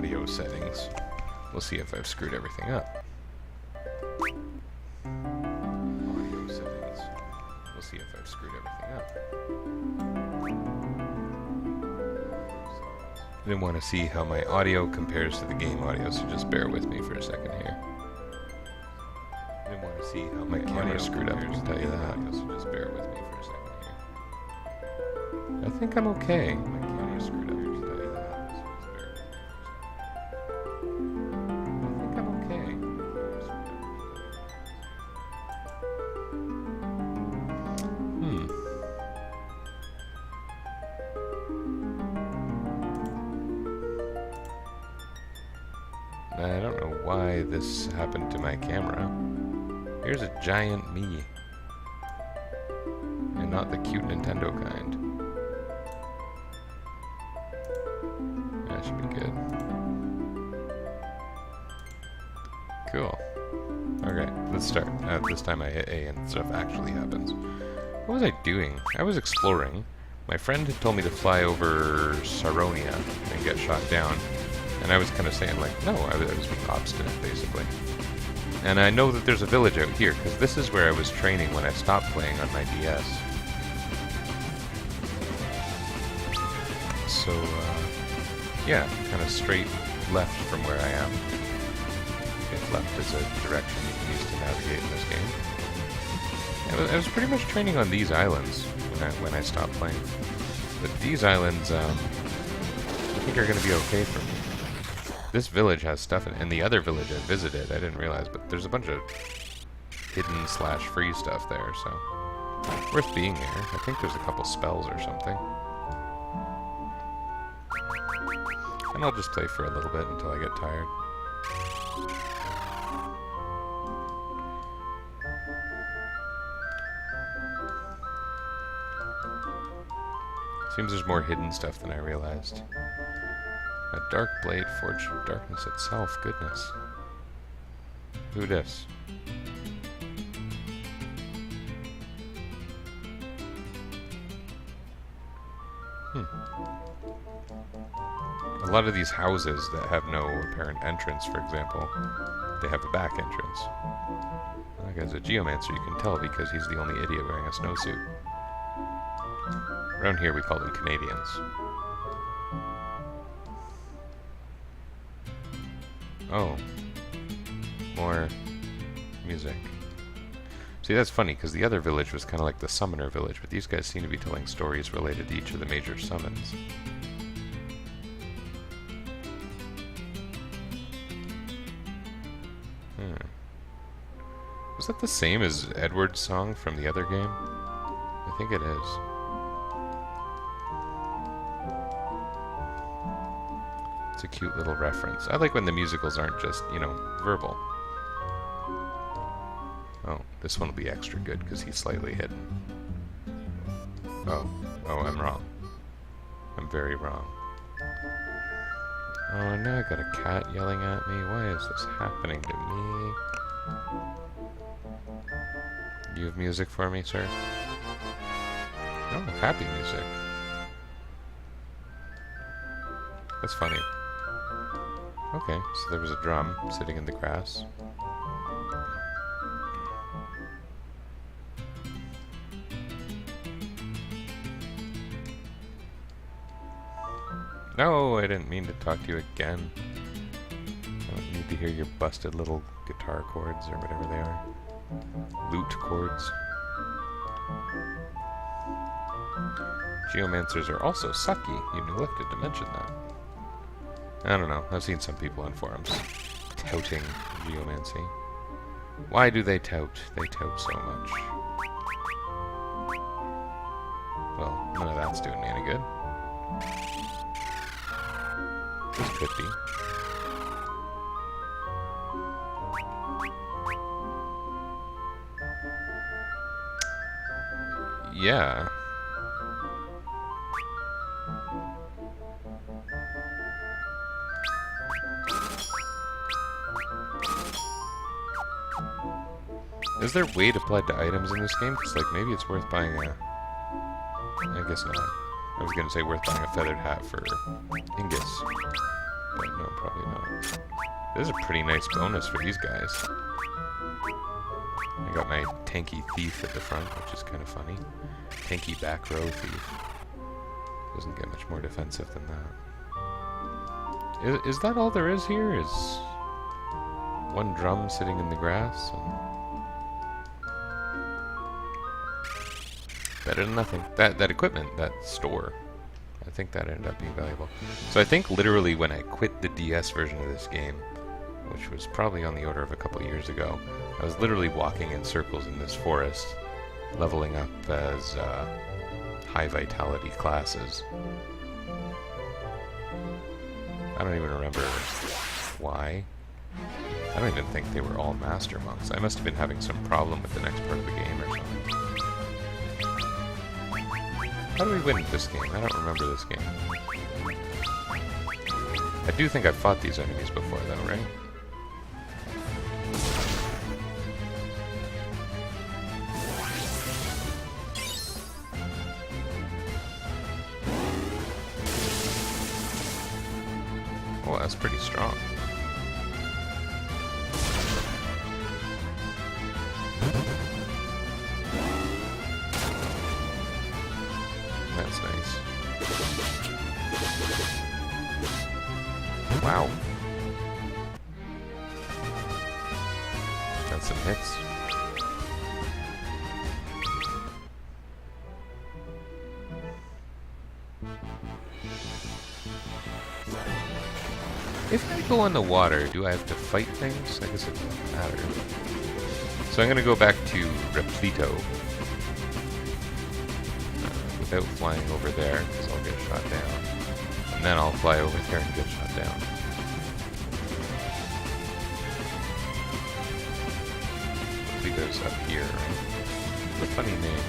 audio settings. We'll see if I've screwed everything up. Audio settings. We'll see if I've screwed everything up. I didn't want to see how my audio compares to the game audio, so just bear with me for a second here. I didn't want to see how my camera screwed up, I can tell you that, so just bear with me for a second here. I think I'm okay. My camera screwed up, I can tell you that, so just bear with me for a second. I think I'm okay. I don't know why this happened to my camera. Here's a giant me. And not the cute Nintendo kind. That should be good. Cool. Okay, let's start. This time I hit A and stuff actually happens. What was I doing? I was exploring. My friend had told me to fly over Saronia and get shot down. And I was kind of saying, like, no, I was being obstinate, basically. And I know that there's a village out here, because this is where I was training when I stopped playing on my DS. So, yeah, kind of straight left from where I am. If left is a direction you can use to navigate in this game. I was pretty much training on these islands when I stopped playing. But these islands, I think are going to be okay for me. This village has stuff, and the other village I visited, I didn't realize, but there's a bunch of hidden/free stuff there, so worth being here. I think there's a couple spells or something. And I'll just play for a little bit until I get tired. Seems there's more hidden stuff than I realized. A dark blade forged from darkness itself. Goodness. Who dis? A lot of these houses that have no apparent entrance, for example, they have a back entrance. That guy's a geomancer, you can tell, because he's the only idiot wearing a snowsuit. Around here we call them Canadians. Oh. More music. See, that's funny, because the other village was kind of like the summoner village, but these guys seem to be telling stories related to each of the major summons. Was that the same as Edward's song from the other game? I think it is. It's a cute little reference. I like when the musicals aren't just, you know, verbal. Oh, this one will be extra good because he's slightly hidden. Oh, I'm wrong. I'm very wrong. Oh, now I got a cat yelling at me. Why is this happening to me? You have music for me, sir? Oh, happy music. That's funny. Okay, so there was a drum sitting in the grass. No, I didn't mean to talk to you again. I don't need to hear your busted little guitar chords or whatever they are. Lute chords. Geomancers are also sucky. You neglected to mention that. I don't know. I've seen some people on forums touting geomancy. Why do they tout? They tout so much. Well, none of that's doing me any good. This could be. Yeah. Is there weight applied to items in this game? Because, like, maybe it's worth buying a... I guess not. I was going to say worth buying a feathered hat for Ingus. but no, probably not. This is a pretty nice bonus for these guys. I got my tanky thief at the front, which is kind of funny. Tanky back row thief. Doesn't get much more defensive than that. Is that all there is here? Is one drum sitting in the grass? Better than nothing. That equipment, that store, I think that ended up being valuable. So I think literally when I quit the DS version of this game, which was probably on the order of a couple years ago, I was literally walking in circles in this forest, leveling up as high vitality classes. I don't even remember why. I don't even think they were all master monks. I must have been having some problem with the next part of the game or something. How do we win this game? I don't remember this game. I do think I've fought these enemies before though, right? Oh, that's pretty strong. That's nice. Wow. Got some hits. If I go in the water, do I have to fight things? I guess it doesn't matter. So I'm going to go back to Repleto. Without flying over there, because I'll get shot down. And then I'll fly over there and get shot down. Repleto's up here, right? It's a funny name.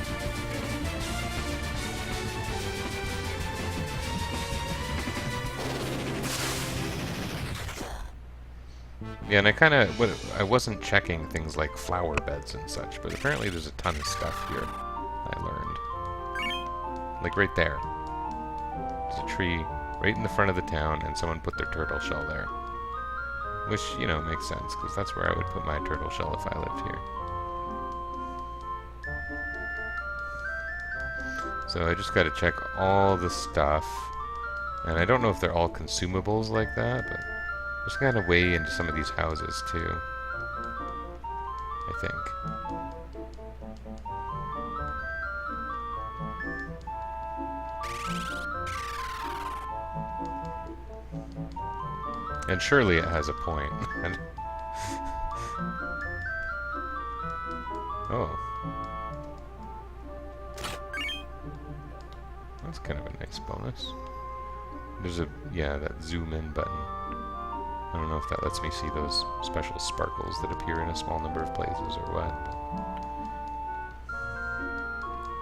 Yeah, and I wasn't checking things like flower beds and such, but apparently there's a ton of stuff here, I learned. Like right there. There's a tree right in the front of the town, and someone put their turtle shell there. Which, you know, makes sense, because that's where I would put my turtle shell if I lived here. So I just gotta check all the stuff. And I don't know if they're all consumables like that, but just kind of way into some of these houses too, I think. And surely it has a point. Oh. That's kind of a nice bonus. There's a, yeah, that zoom in button. I don't know if that lets me see those special sparkles that appear in a small number of places or what.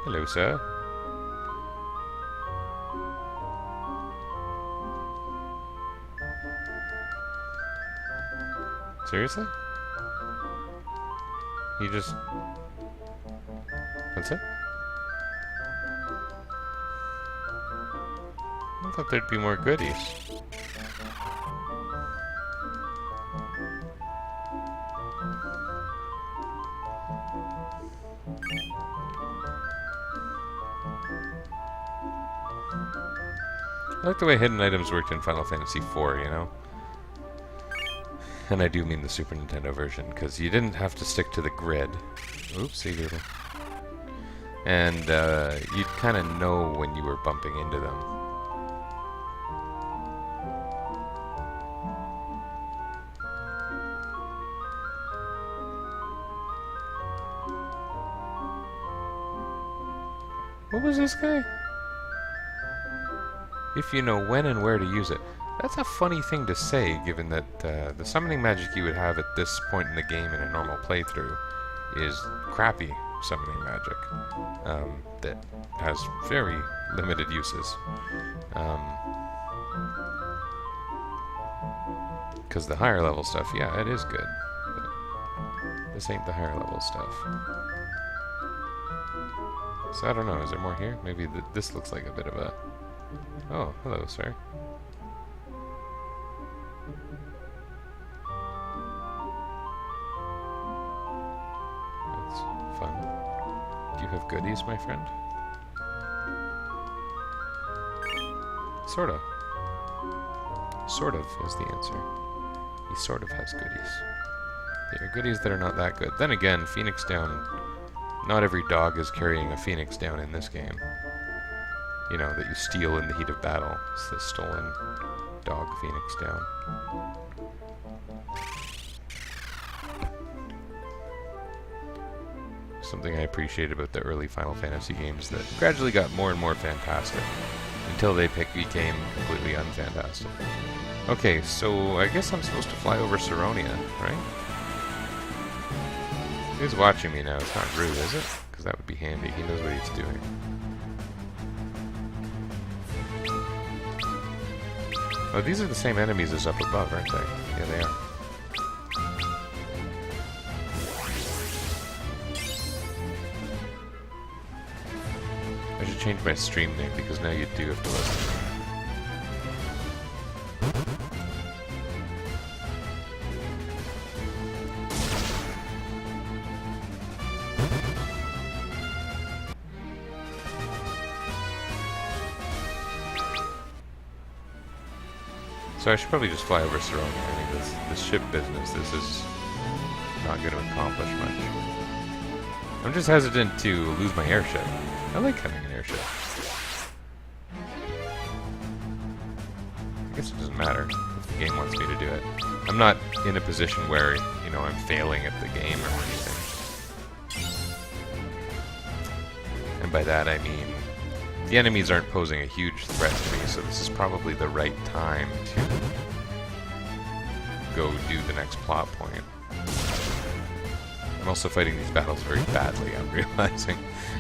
Hello, sir. Seriously? He just... That's it? I thought there'd be more goodies. I like the way hidden items worked in Final Fantasy IV, you know? And I do mean the Super Nintendo version, because you didn't have to stick to the grid. Oopsie doodle. And you'd kind of know when you were bumping into them. What was this guy? If you know when and where to use it. That's a funny thing to say, given that the summoning magic you would have at this point in the game in a normal playthrough is crappy summoning magic that has very limited uses. Because the higher level stuff, yeah, it is good. But this ain't the higher level stuff. So I don't know, is there more here? Maybe this looks like a bit of a... Oh, hello, sir. fun. Do you have goodies, my friend? Sort of. Sort of is the answer. He sort of has goodies. They are goodies that are not that good. Then again, Phoenix Down, not every dog is carrying a Phoenix Down in this game. You know, that you steal in the heat of battle. It's the stolen dog Phoenix Down. Something I appreciate about the early Final Fantasy games that gradually got more and more fantastic until they became completely unfantastic. Okay, so I guess I'm supposed to fly over Saronia, right? He's watching me now. It's not rude, is it? Because that would be handy. He knows what he's doing. Oh, these are the same enemies as up above, aren't they? Yeah, they are. I should change my stream name because now you do have to listen. So I should probably just fly over Saronia. I mean, this ship business, this is not going to accomplish much. I'm just hesitant to lose my airship. I like having an airship. I guess it doesn't matter if the game wants me to do it. I'm not in a position where, you know, I'm failing at the game or anything. And by that I mean the enemies aren't posing a huge threat to me, so this is probably the right time to go do the next plot point. I'm also fighting these battles very badly, I'm realizing,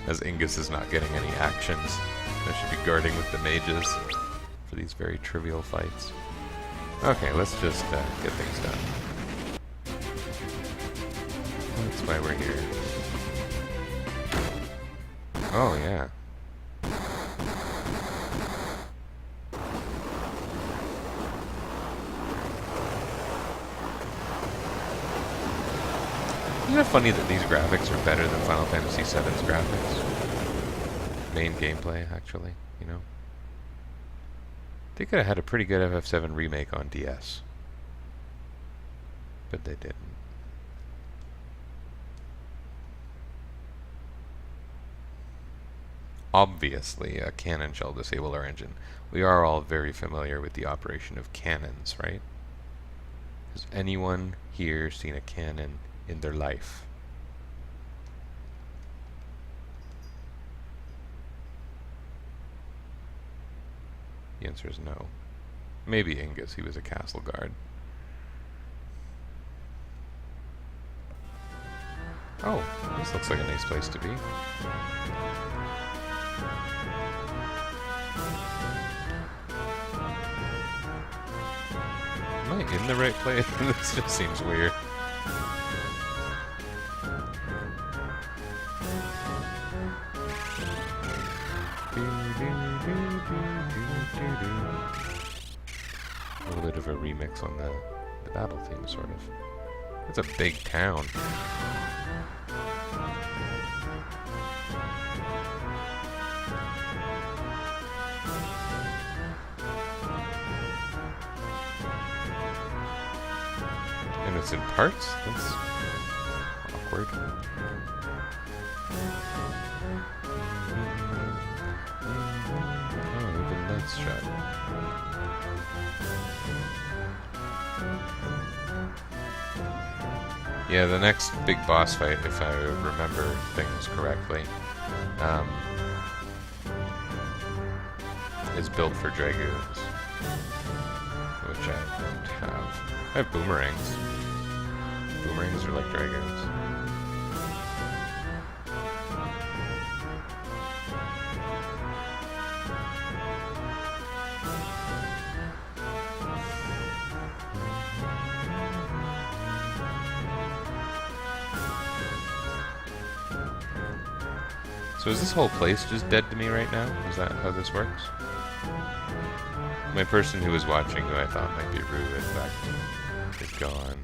as Ingus is not getting any actions. I should be guarding with the mages for these very trivial fights. Okay, let's just get things done. That's why we're here. Oh, yeah. Isn't it funny that these graphics are better than Final Fantasy VII's graphics? Main gameplay, actually, you know? They could have had a pretty good FF7 remake on DS. But they didn't. Obviously, a cannon shall disable our engine. We are all very familiar with the operation of cannons, right? Has anyone here seen a cannon in their life? The answer is no. Maybe Ingus, he was a castle guard. Oh, this looks like a nice place to be. Am I in the right place? This just seems weird. A little bit of a remix on the battle theme, sort of. It's a big town. And it's in parts? That's awkward. Oh, even that's shut. Yeah, the next big boss fight, if I remember things correctly, is built for Dragoons, which I don't have. I have boomerangs. Boomerangs are like Dragoons. So is this whole place just dead to me right now? Is that how this works? My person who was watching, who I thought might be Rue, in fact, is gone.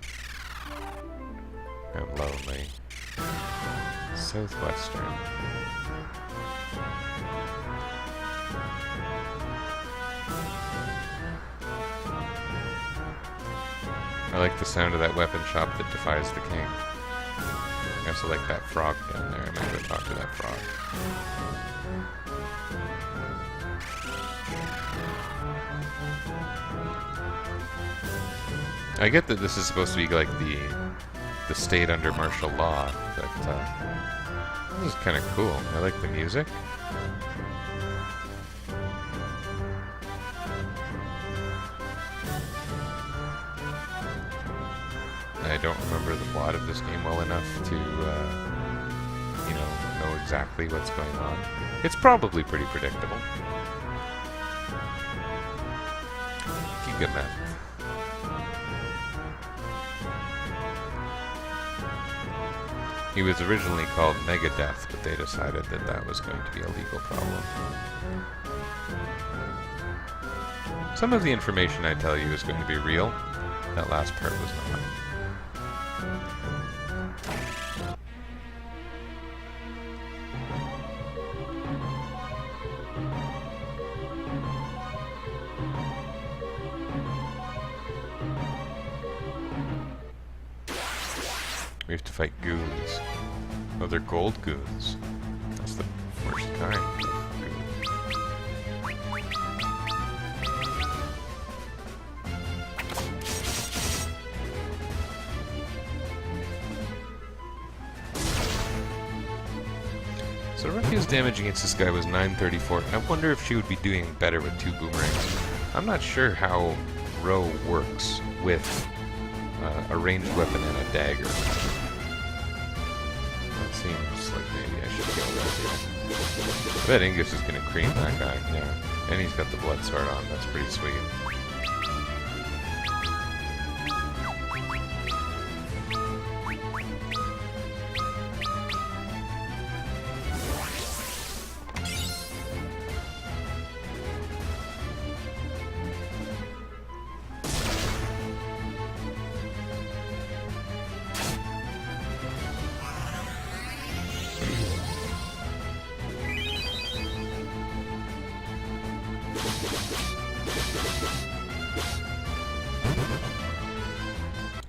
I'm lonely. southwestern. I like the sound of that weapon shop that defies the king. I also like that frog down there. I'm gonna go talk to that frog. I get that this is supposed to be like the state under martial law, but this is kind of cool. I like the music. I don't remember the plot of this game well enough to, know exactly what's going on. It's probably pretty predictable. Gigameth. He was originally called Megadeth, but they decided that that was going to be a legal problem. Some of the information I tell you is going to be real. That last part was not. We have to fight goons. Oh, they're gold goons. That's the worst kind of goon. So Ruffy's damage against this guy was 934. I wonder if she would be doing better with 2 boomerangs. I'm not sure how Ro works with a ranged weapon and a dagger. It seems like maybe I should kill Ruffy. I bet Ingus is gonna cream that guy, yeah. And he's got the blood sword on, that's pretty sweet.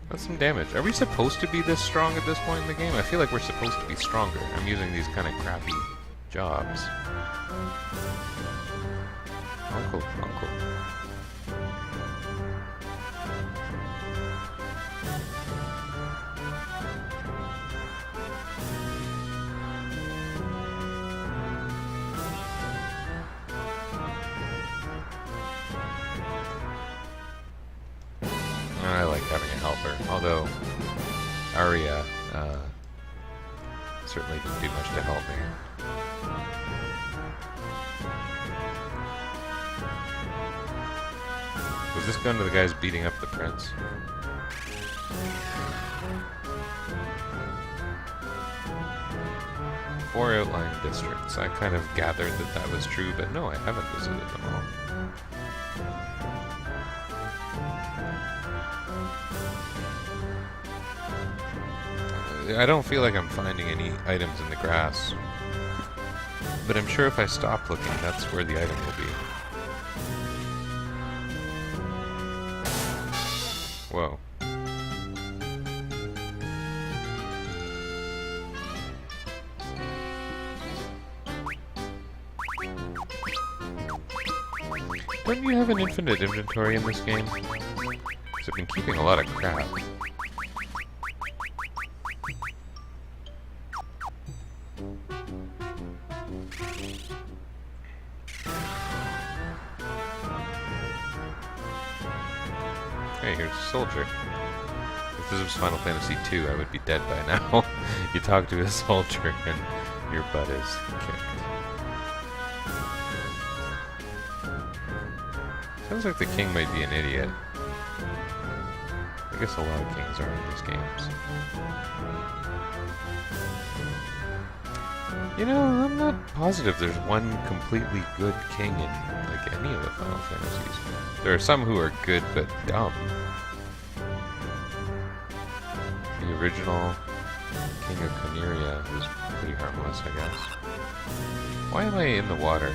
That's some damage. Are we supposed to be this strong at this point in the game? I feel like we're supposed to be stronger. I'm using these kind of crappy jobs. Uncle. I like having a helper, although Arya certainly didn't do much to help me. Was this gun to the guys beating up the prince? Four outlying districts. I kind of gathered that that was true, but no, I haven't visited them all. I don't feel like I'm finding any items in the grass, but I'm sure if I stop looking, that's where the item will be. Whoa. Don't you have an infinite inventory in this game? Because I've been keeping a lot of crap. Hey, here's a soldier. If this was Final Fantasy II, I would be dead by now. You talk to a soldier and your butt is kicked. Sounds like the king might be an idiot. I guess a lot of kings are in these games. You know, I'm not positive there's one completely good king in, like, any of the Final Fantasies. There are some who are good but dumb. The original King of Coneria, who's pretty harmless, I guess. Why am I in the water?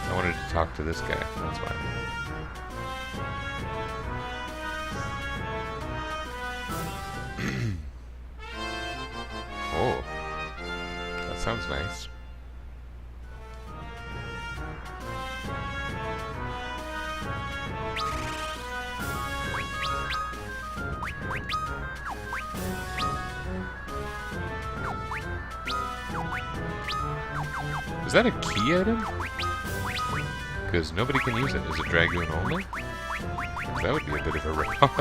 I wanted to talk to this guy, that's why. Oh, that sounds nice. Is that a key item? Because nobody can use it. Is it Dragoon only? That would be a bit of a rip-off.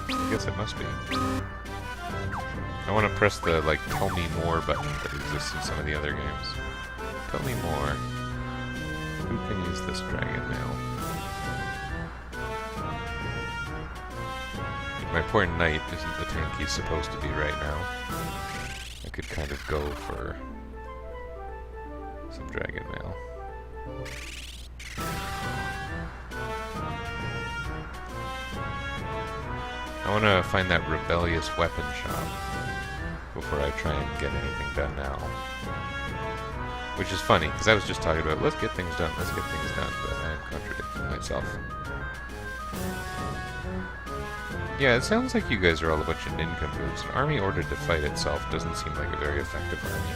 I guess it must be. I want to press the, like, tell me more button that exists in some of the other games. Tell me more. Who can use this dragon mail? My poor knight isn't the tank he's supposed to be right now. I could kind of go for some dragon mail. I want to find that rebellious weapon shop before I try and get anything done now. Which is funny, because I was just talking about, let's get things done, but I am contradicting myself. Yeah, it sounds like you guys are all a bunch of nincompoops. An army ordered to fight itself doesn't seem like a very effective army.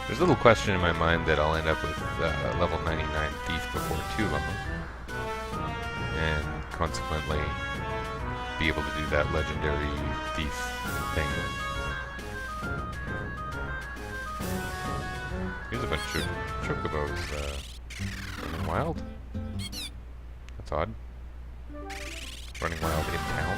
There's a little question in my mind that I'll end up with level 99 Thief before too long. And consequently, be able to do that legendary Thief thing. Here's a bunch of chocobos running wild. That's odd. Running wild in town.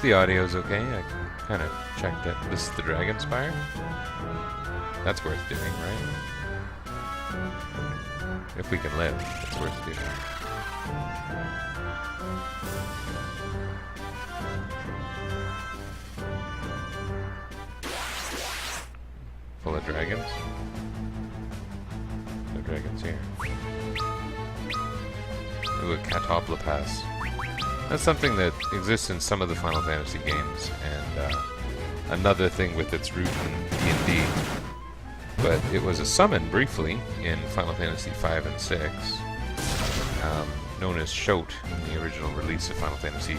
The audio's okay. I kind of checked it. This is the Dragon Spire. That's worth doing, right? If we can live, it's worth doing. Full of dragons. No dragons here. Ooh, a Catoblepas. That's something that exists in some of the Final Fantasy games, and another thing with its root in D&D. But it was a summon briefly in Final Fantasy V and 6, known as Shote in the original release of Final Fantasy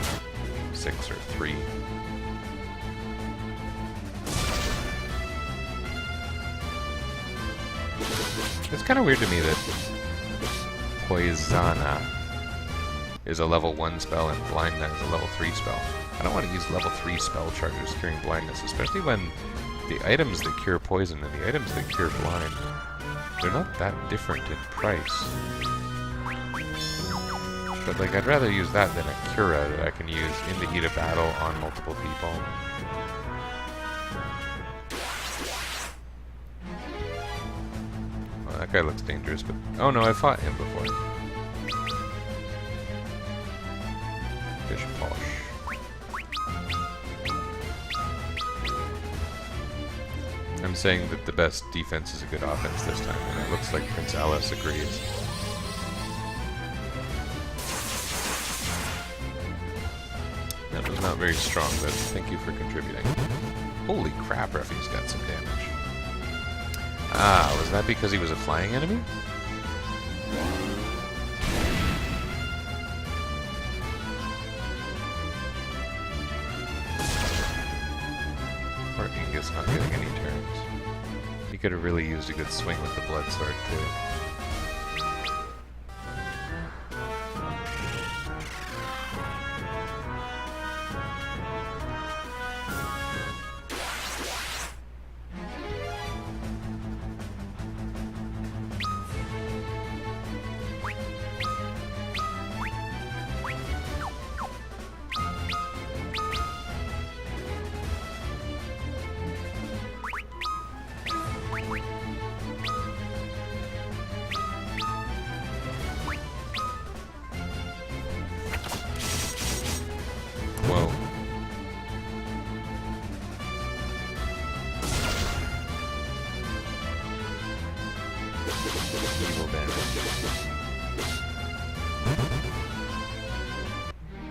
6 or 3. It's kind of weird to me that Poisana is a level 1 spell and Blindness is a level 3 spell. I don't want to use level 3 spell charges curing Blindness, especially when the items that cure poison and the items that cure blind, they're not that different in price. But like, I'd rather use that than a Cura that I can use in the heat of battle on multiple people. Well, that guy looks dangerous, but... Oh no, I fought him before. Fish polish. I'm saying that the best defense is a good offense this time, and it looks like Prince Alice agrees. That was not very strong, but thank you for contributing. Holy crap, Ruffy's got some damage. Ah, was that because he was a flying enemy? Or Ingus not getting any turns. He could have really used a good swing with the blood sword too.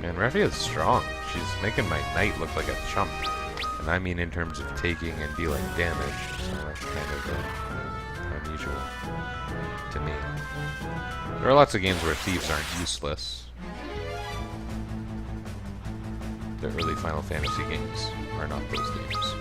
Man, Refia is strong. She's making my knight look like a chump. And I mean in terms of taking and dealing damage, so that's kind of unusual to me. There are lots of games where thieves aren't useless. The early Final Fantasy games are not those games.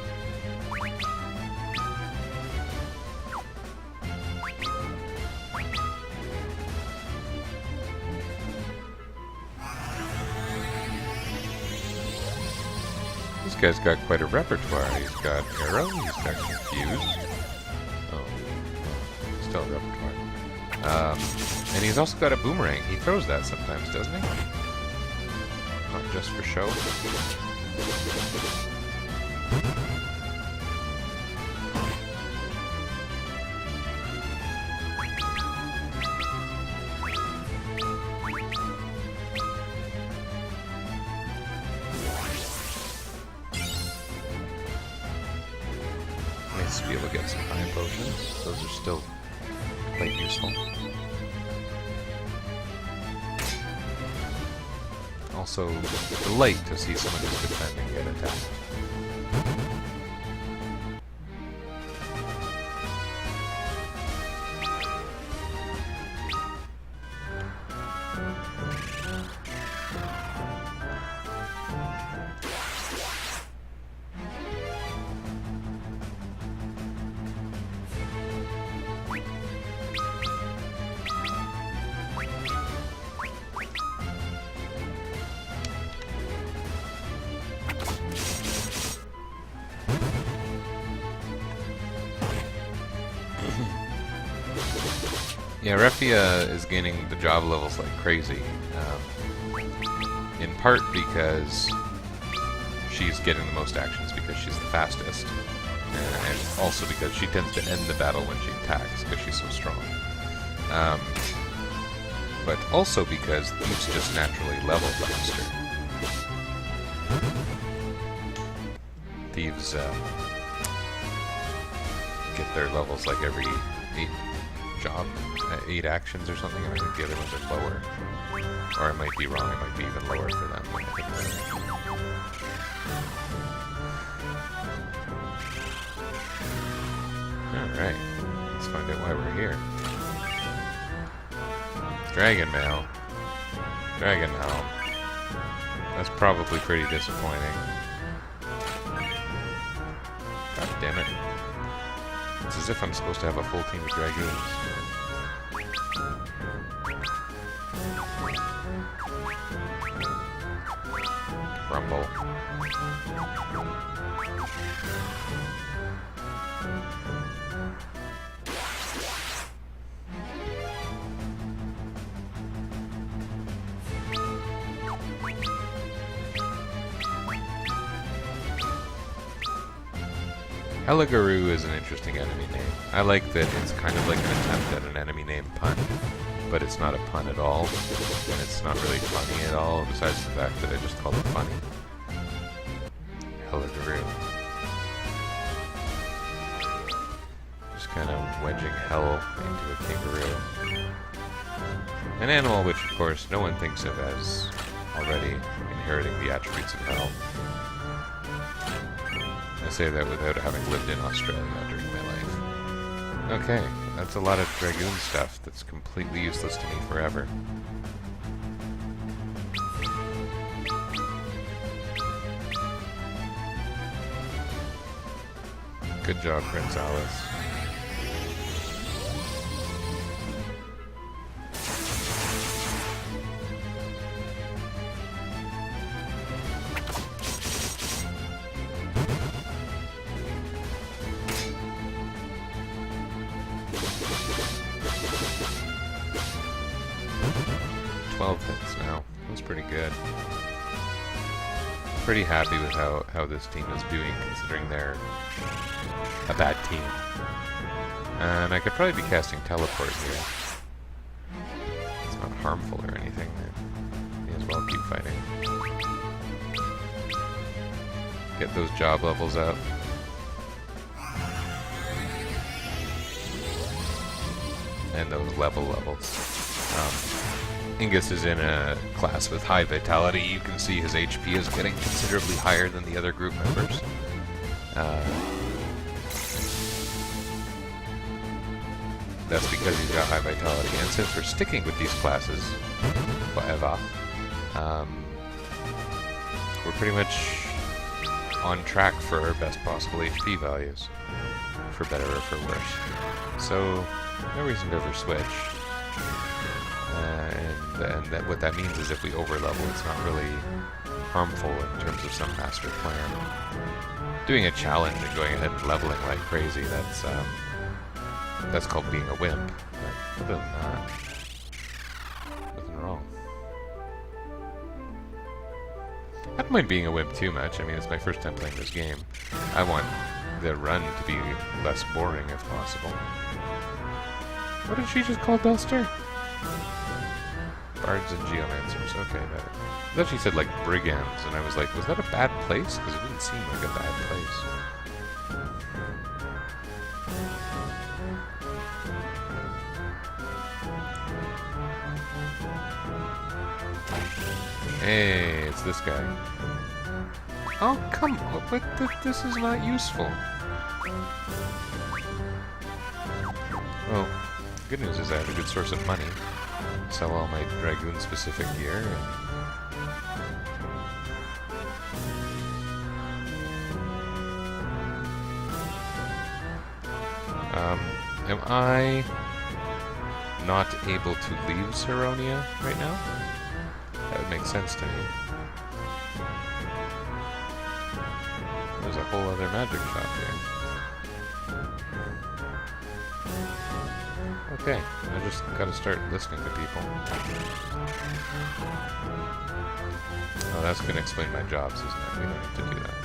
This guy's got quite a repertoire. He's got arrow, he's got confuse. Oh, still a repertoire. And he's also got a boomerang. He throws that sometimes, doesn't he? Not just for show. Nice to be able to get some high potions. Those are still quite useful. Also, a delight to see someone who's defending get attacked. Yeah, Refia is gaining the job levels like crazy, in part because she's getting the most actions because she's the fastest, and also because she tends to end the battle when she attacks because she's so strong. But also because thieves just naturally level faster. Thieves get their levels like every 8 actions or something, and I think the other ones are lower. Or I might be wrong, it might be even lower for them. Alright, let's find out why we're here. Dragon Mail. Dragon Helm. That's probably pretty disappointing. God damn it. It's as if I'm supposed to have a full team of Dragoons. Rumble. Helagaru is an interesting enemy name. I like that it's kind of like an attempt at an enemy name pun, but it's not a pun at all, and it's not really funny at all, besides the fact that I just called it funny. Helagaru. Just kind of wedging hell into a kangaroo. An animal which, of course, no one thinks of as already inheriting the attributes of hell. I say that without having lived in Australia during my life. Okay, that's a lot of Dragoon stuff that's completely useless to me forever. Good job, Prince Alice. Hits now. That's pretty good. Pretty happy with how this team is doing, considering they're a bad team. And I could probably be casting Teleport here. It's not harmful or anything. May as well keep fighting. Get those job levels up. And those levels. Ingus is in a class with high vitality. You can see his HP is getting considerably higher than the other group members. That's because he's got high vitality. And since we're sticking with these classes forever, we're pretty much on track for our best possible HP values, for better or for worse. So, no reason to ever switch. And what that means is if we overlevel, it's not really harmful in terms of some master plan. Doing a challenge and going ahead and leveling like crazy, that's called being a wimp. But other than that, nothing wrong. I don't mind being a wimp too much. I mean, it's my first time playing this game. I want the run to be less boring if possible. What did she just call Duster? Bards and Geomancers. Okay, I thought she said like brigands, and I was like, was that a bad place? Because it didn't seem like a bad place. Hey, it's this guy. Oh, come on. But this is not useful. Well, good news is I have a good source of money. Sell all my Dragoon-specific gear. Am I not able to leave Saronia right now? That would make sense to me. There's a whole other magic shop here. Okay, I just gotta start listening to people. Oh, that's gonna explain my jobs, isn't it? We don't have to do that.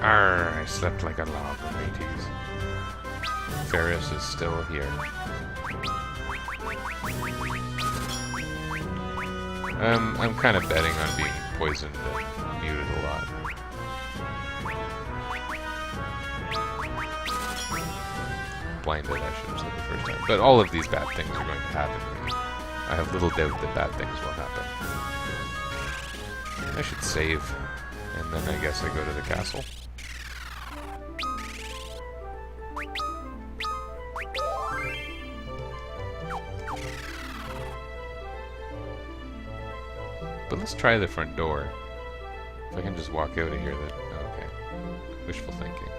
Arr, I slept like a log, mateys. Ferris is still here. I'm kind of betting on being poisoned and muted a lot. Blinded, I should have said the first time. But all of these bad things are going to happen to me. I have little doubt that bad things will happen. I should save, and then I guess I go to the castle. But let's try the front door. If I can just walk out of here, then... Oh, okay. Wishful thinking.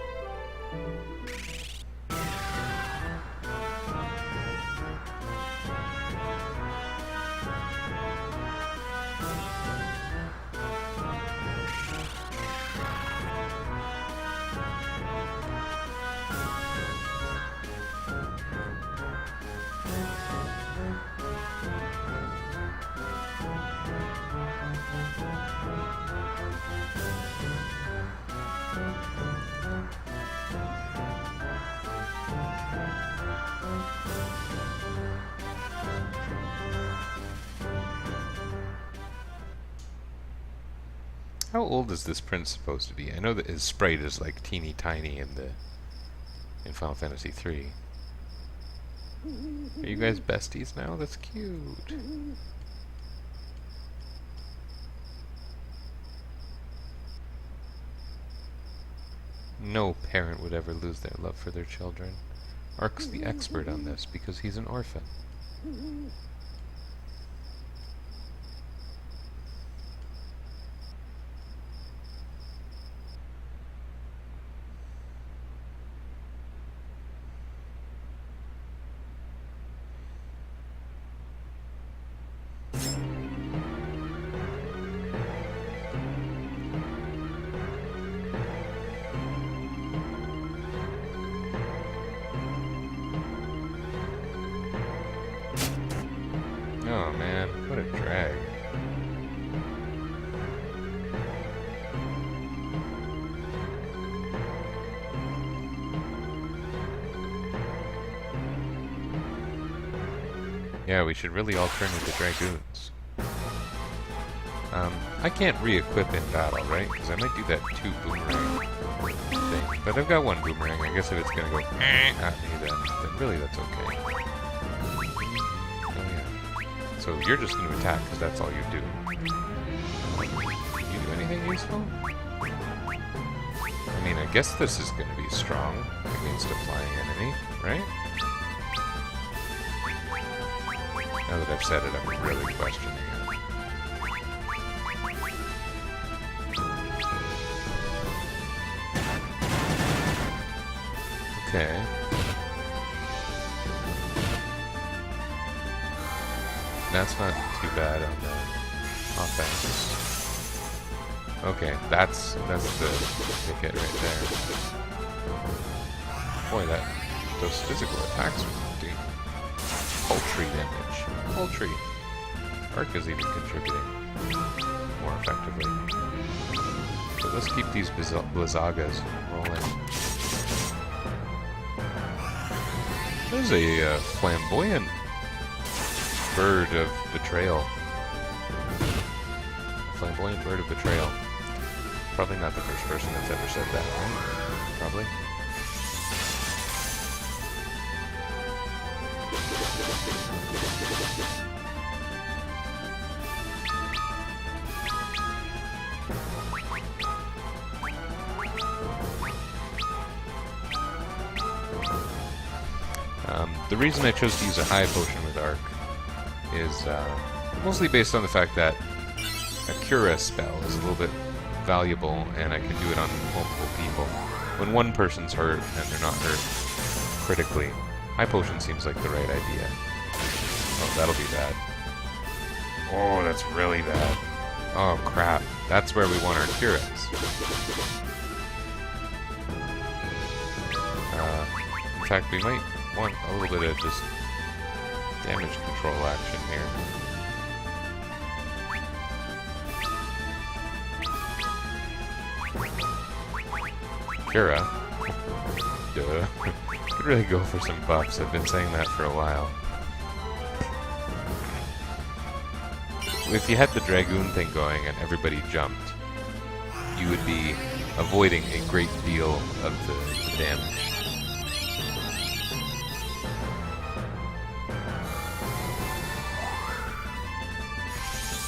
How old is this prince supposed to be? I know that his sprite is like teeny tiny in Final Fantasy III. Are you guys besties now? That's cute. No parent would ever lose their love for their children. Ark's the expert on this because he's an orphan. Yeah, we should really alternate the Dragoons. I can't re-equip in battle, right? Because I might do that 2 boomerang thing. But I've got 1 boomerang. I guess if it's going to go at me, then really that's okay. Oh, yeah. So you're just going to attack because that's all you do. Can you do anything useful? I mean, I guess this is going to be strong against a flying enemy, right? Now that I've said it, I'm really questioning it. Okay. That's not too bad on the offense. Okay, that's the ticket right there. Boy, those physical attacks are doing poultry damage. Poultry. Arc is even contributing more effectively. So let's keep these Blizzagas rolling. There's a flamboyant bird of betrayal. Flamboyant bird of betrayal. Probably not the first person that's ever said that, right? Probably. The reason I chose to use a high potion with Arc is mostly based on the fact that a Cura spell is a little bit valuable, and I can do it on multiple people. When one person's hurt and they're not hurt critically, high potion seems like the right idea. Oh, that'll be bad. Oh, that's really bad. Oh, crap. That's where we want our Curas. In fact, we might want a little bit of just damage control action here. Cura. Duh. Could really go for some buffs. I've been saying that for a while. If you had the Dragoon thing going and everybody jumped, you would be avoiding a great deal of the damage.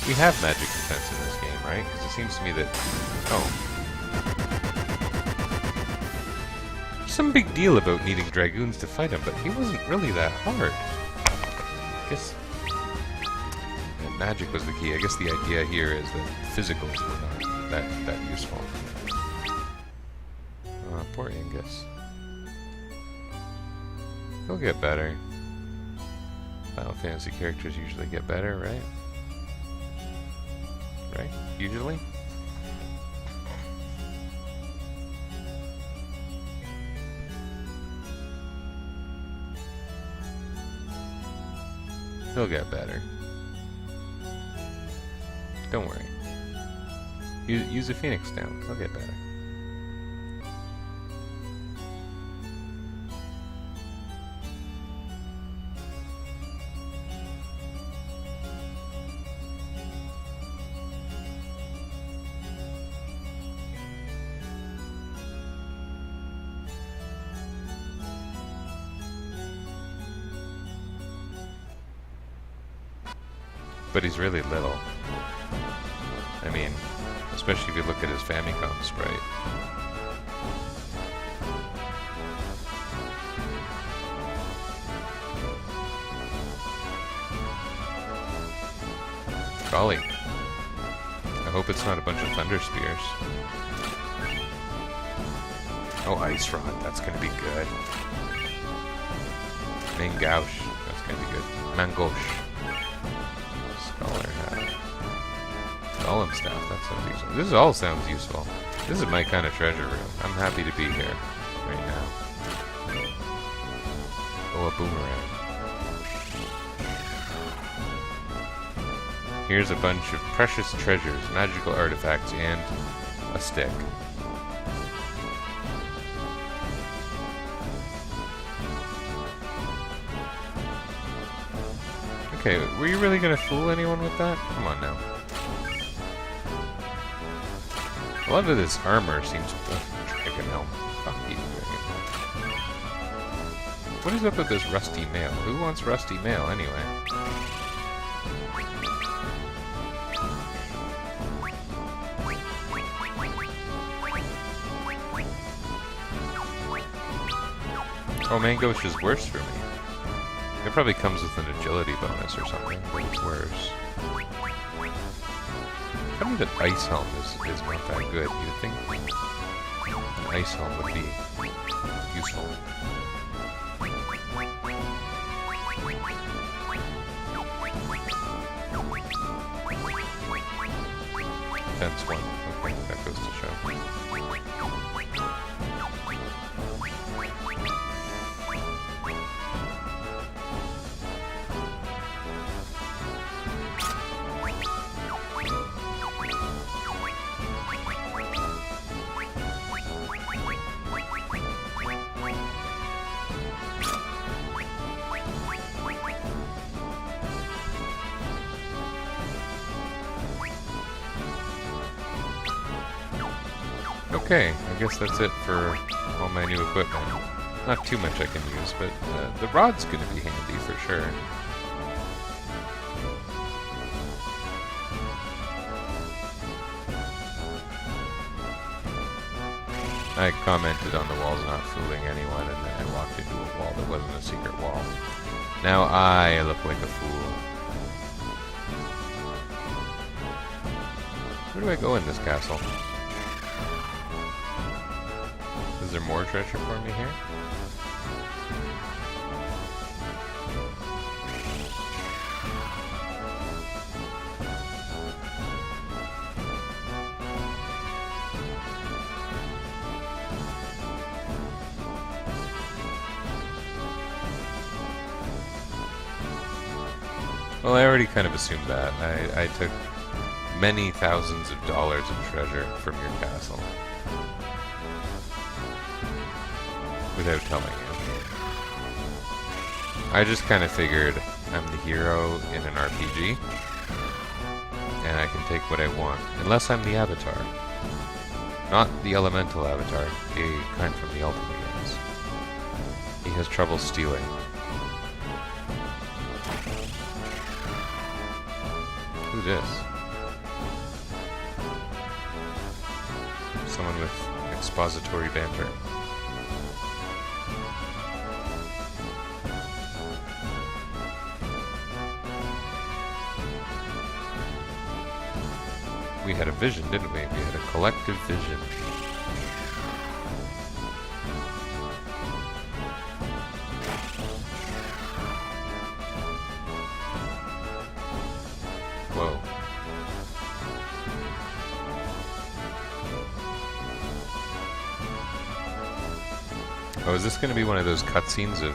We have magic defense in this game, right? Because it seems to me that... Oh. Some big deal about needing Dragoons to fight him, but he wasn't really that hard. I guess... Yeah, magic was the key. I guess the idea here is that physicals were not that useful. Poor Ingus. He'll get better. Final Fantasy characters usually get better, right? Right? Usually? He'll get better. Don't worry. Use a Phoenix down. He'll get better. But he's really little. I mean, especially if you look at his Famicom sprite. Golly. I hope it's not a bunch of Thunder Spears. Oh, Ice Rod. That's gonna be good. Mangouche. That's gonna be good. Mangouche. Scholar Hat. Golem Staff, that sounds useful. This all sounds useful. This is my kind of treasure room. I'm happy to be here right now. Oh, a boomerang. Here's a bunch of precious treasures, magical artifacts, and a stick. Okay, were you really gonna fool anyone with that? Come on now. A lot of this armor seems... Dragon Helm. Fuck you, Dragon Helm. What is up with this rusty mail? Who wants rusty mail, anyway? Oh, Mangosh is worse for me. It probably comes with an agility bonus or something, but it's worse. Tell me that Ice Helm is not that good. You would think an Ice Helm would be useful. Defense 1. Okay, that goes to show. Okay, I guess that's it for all my new equipment. Not too much I can use, but the rod's gonna be handy for sure. I commented on the walls not fooling anyone, and then I walked into a wall that wasn't a secret wall. Now I look like a fool. Where do I go in this castle? Is there more treasure for me here? Well, I already kind of assumed that. I took many thousands of dollars of treasure from your castle. Without telling you. I just kind of figured I'm the hero in an RPG, and I can take what I want, unless I'm the Avatar. Not the Elemental Avatar, the kind from the Ultima games. He has trouble stealing. Who's this? Someone with expository banter. We had a vision, didn't we? We had a collective vision. Whoa. Oh, is this going to be one of those cutscenes of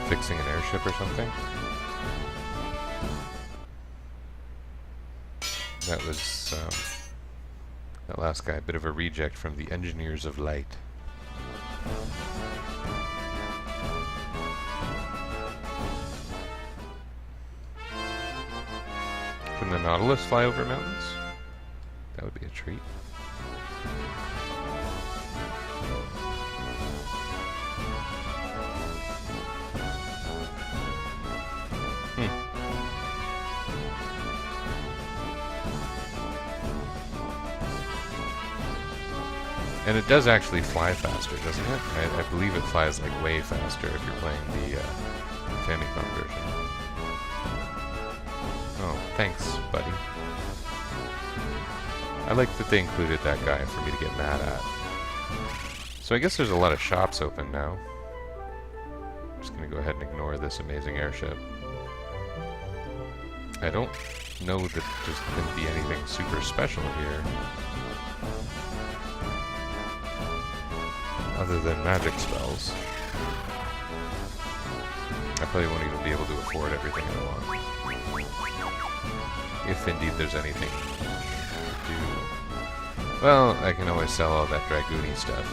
fixing an airship or something? That was, that last guy, a bit of a reject from the Engineers of Light. Can the Nautilus fly over mountains? That would be a treat. And it does actually fly faster, doesn't it? I believe it flies like way faster if you're playing the Famicom version. Oh, thanks, buddy. I like that they included that guy for me to get mad at. So I guess there's a lot of shops open now. I'm just gonna go ahead and ignore this amazing airship. I don't know that there's gonna be anything super special here. Other than magic spells. I probably won't even be able to afford everything I want. If indeed there's anything to do. Well, I can always sell all that Dragoony stuff.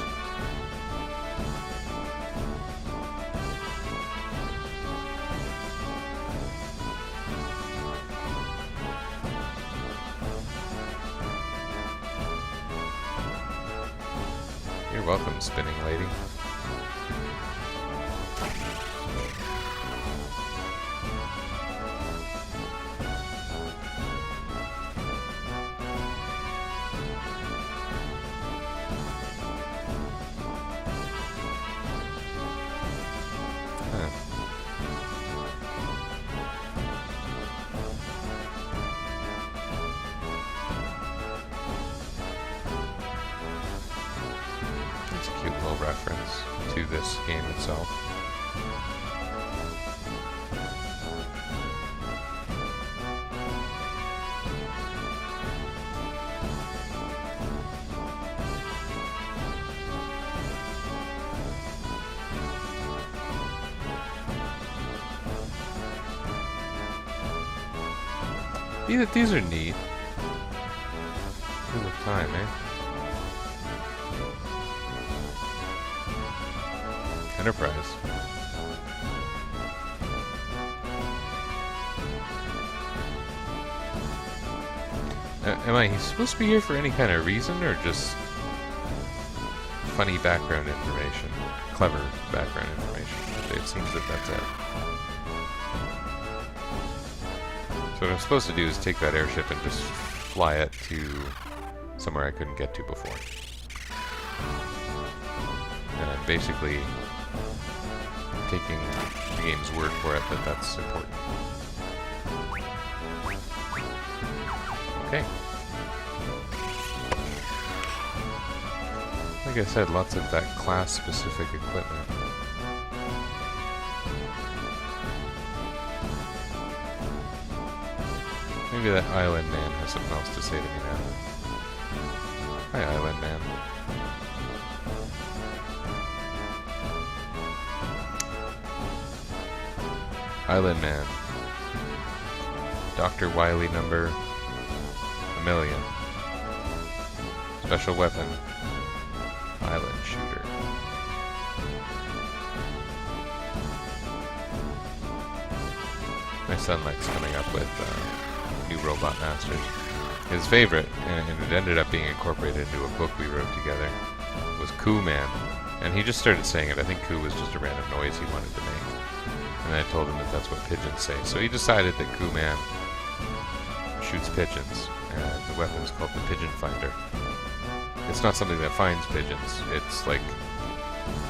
welcome, spinning lady. Reference to this game itself. These are neat. Wheel of Time, eh? Enterprise. Am I supposed to be here for any kind of reason, or just funny background information? Clever background information. It seems that that's it. So what I'm supposed to do is take that airship and just fly it to somewhere I couldn't get to before. And I'm basically taking the game's word for it that that's important. Okay. Like I said, lots of that class-specific equipment. Maybe that Island Man has something else to say to me now. Hi, Island Man. Island Man. Dr. Wily number 1,000,000. Special weapon. Island shooter. My son likes coming up with new Robot Masters. His favorite, and it ended up being incorporated into a book we wrote together, was Coo Man. And he just started saying it. I think Coo was just a random noise he wanted to make. And I told him that that's what pigeons say. So he decided that Coo Man shoots pigeons, and the weapon's called the Pigeon Finder. It's not something that finds pigeons. It's like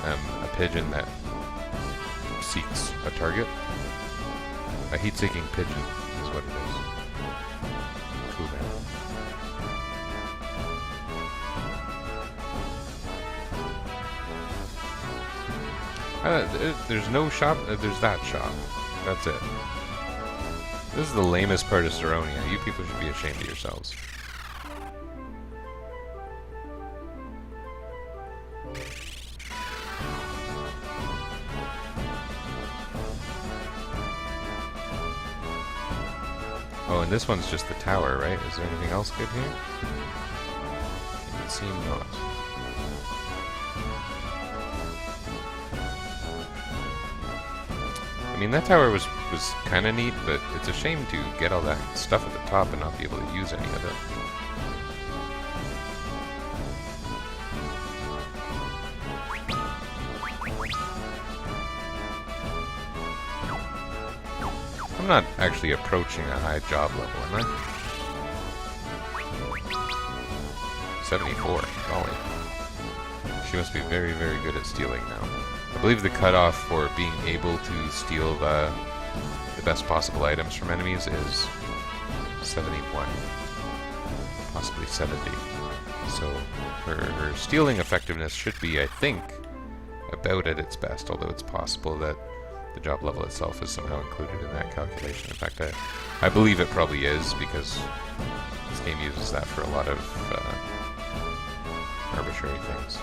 a pigeon that seeks a target. A heat-seeking pigeon is what it is. Coo Man. There's no shop. There's that shop. That's it. This is the lamest part of Saronia. You people should be ashamed of yourselves. Oh, and this one's just the tower, right? Is there anything else good here? It would seem not. I mean, that tower was kind of neat, but it's a shame to get all that stuff at the top and not be able to use any of it. I'm not actually approaching a high job level, am I? 74, golly. She must be very, very good at stealing now. I believe the cutoff for being able to steal the best possible items from enemies is 71, possibly 70. So her stealing effectiveness should be, I think, about at its best, although it's possible that the job level itself is somehow included in that calculation. In fact, I believe it probably is, because this game uses that for a lot of arbitrary things.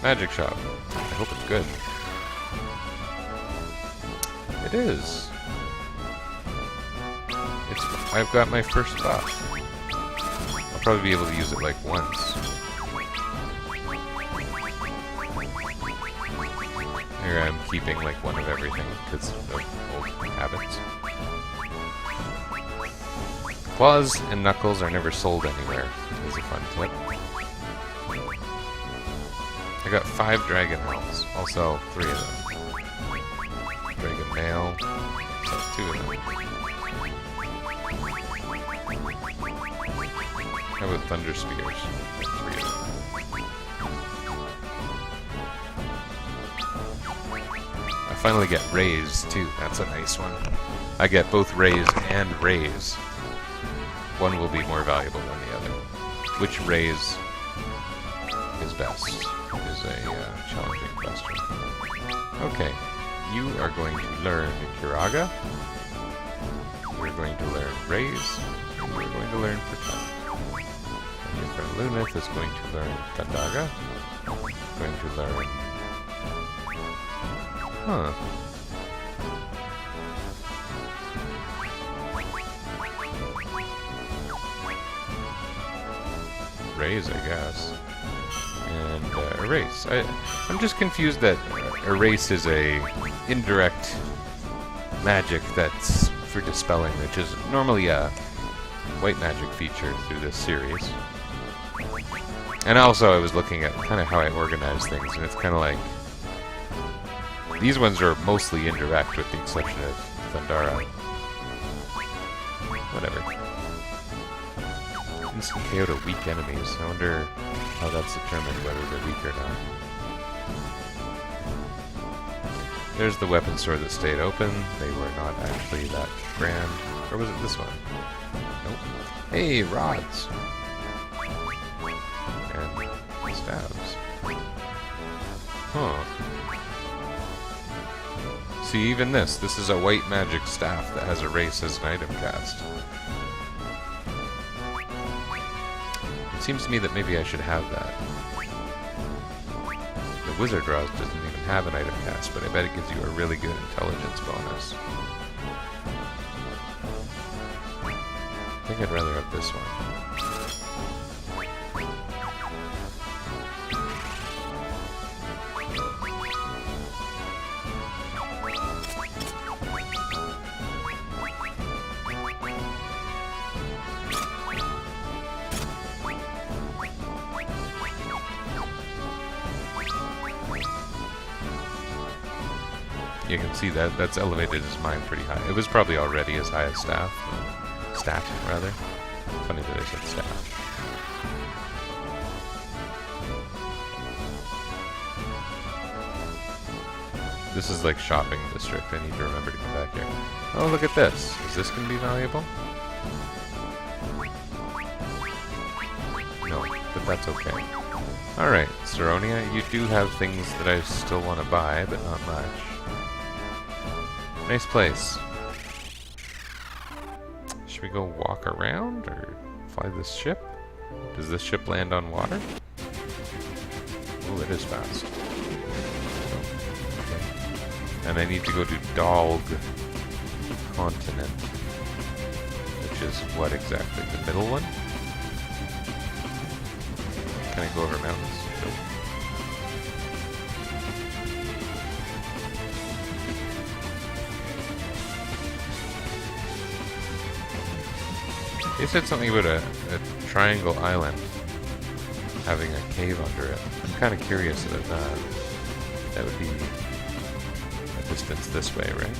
Magic shop. I hope it's good. It is. I've got my first buff. I'll probably be able to use it like once. Here I'm keeping like one of everything because of old habits. Claws and Knuckles are never sold anywhere, is a fun tip. I got 5 dragon helms. I'll sell 3 of them. Dragon mail. Sell 2 of them. How about thunder spears? 3 of them. I finally get raise too. That's a nice one. I get both raise and raise. One will be more valuable than the other. Which raise is best is a challenging question. Okay, you are going to learn Kiraga. You're going to learn raise. And you're going to learn protect. And your friend Lunith is going to learn Thundaga. Going to learn. Huh. Raise, I guess. And erase. I'm just confused that erase is a indirect magic that's for dispelling, which is normally a white magic feature through this series. And also I was looking at kind of how I organize things, and it's kind of like these ones are mostly indirect with the exception of Thundara. Whatever. Instant KO to weak enemies. I wonder how that's determined, whether they're weak or not. There's the weapon store that stayed open. They were not actually that grand. Or was it this one? Nope. Hey, rods! And stabs. Huh. See, even this is a white magic staff that has a race as an item cast. It seems to me that maybe I should have that. The Wizard Draws doesn't even have an item cast, but I bet it gives you a really good intelligence bonus. I think I'd rather have this one. You can see that that's elevated his mind pretty high. It was probably already as high as staff. Stat, rather. Funny that I said staff. This is like shopping district. I need to remember to come back here. Oh, look at this. Is this going to be valuable? No, but that's okay. Alright, Saronia, you do have things that I still want to buy, but not much. Nice place. Should we go walk around or fly this ship? Does this ship land on water? Oh, it is fast. Okay. And I need to go to Dalg Continent. Which is what exactly? The middle one? Can I go over mountains? Nope. They said something about a triangle island having a cave under it. I'm kind of curious about that. That would be a distance this way, right?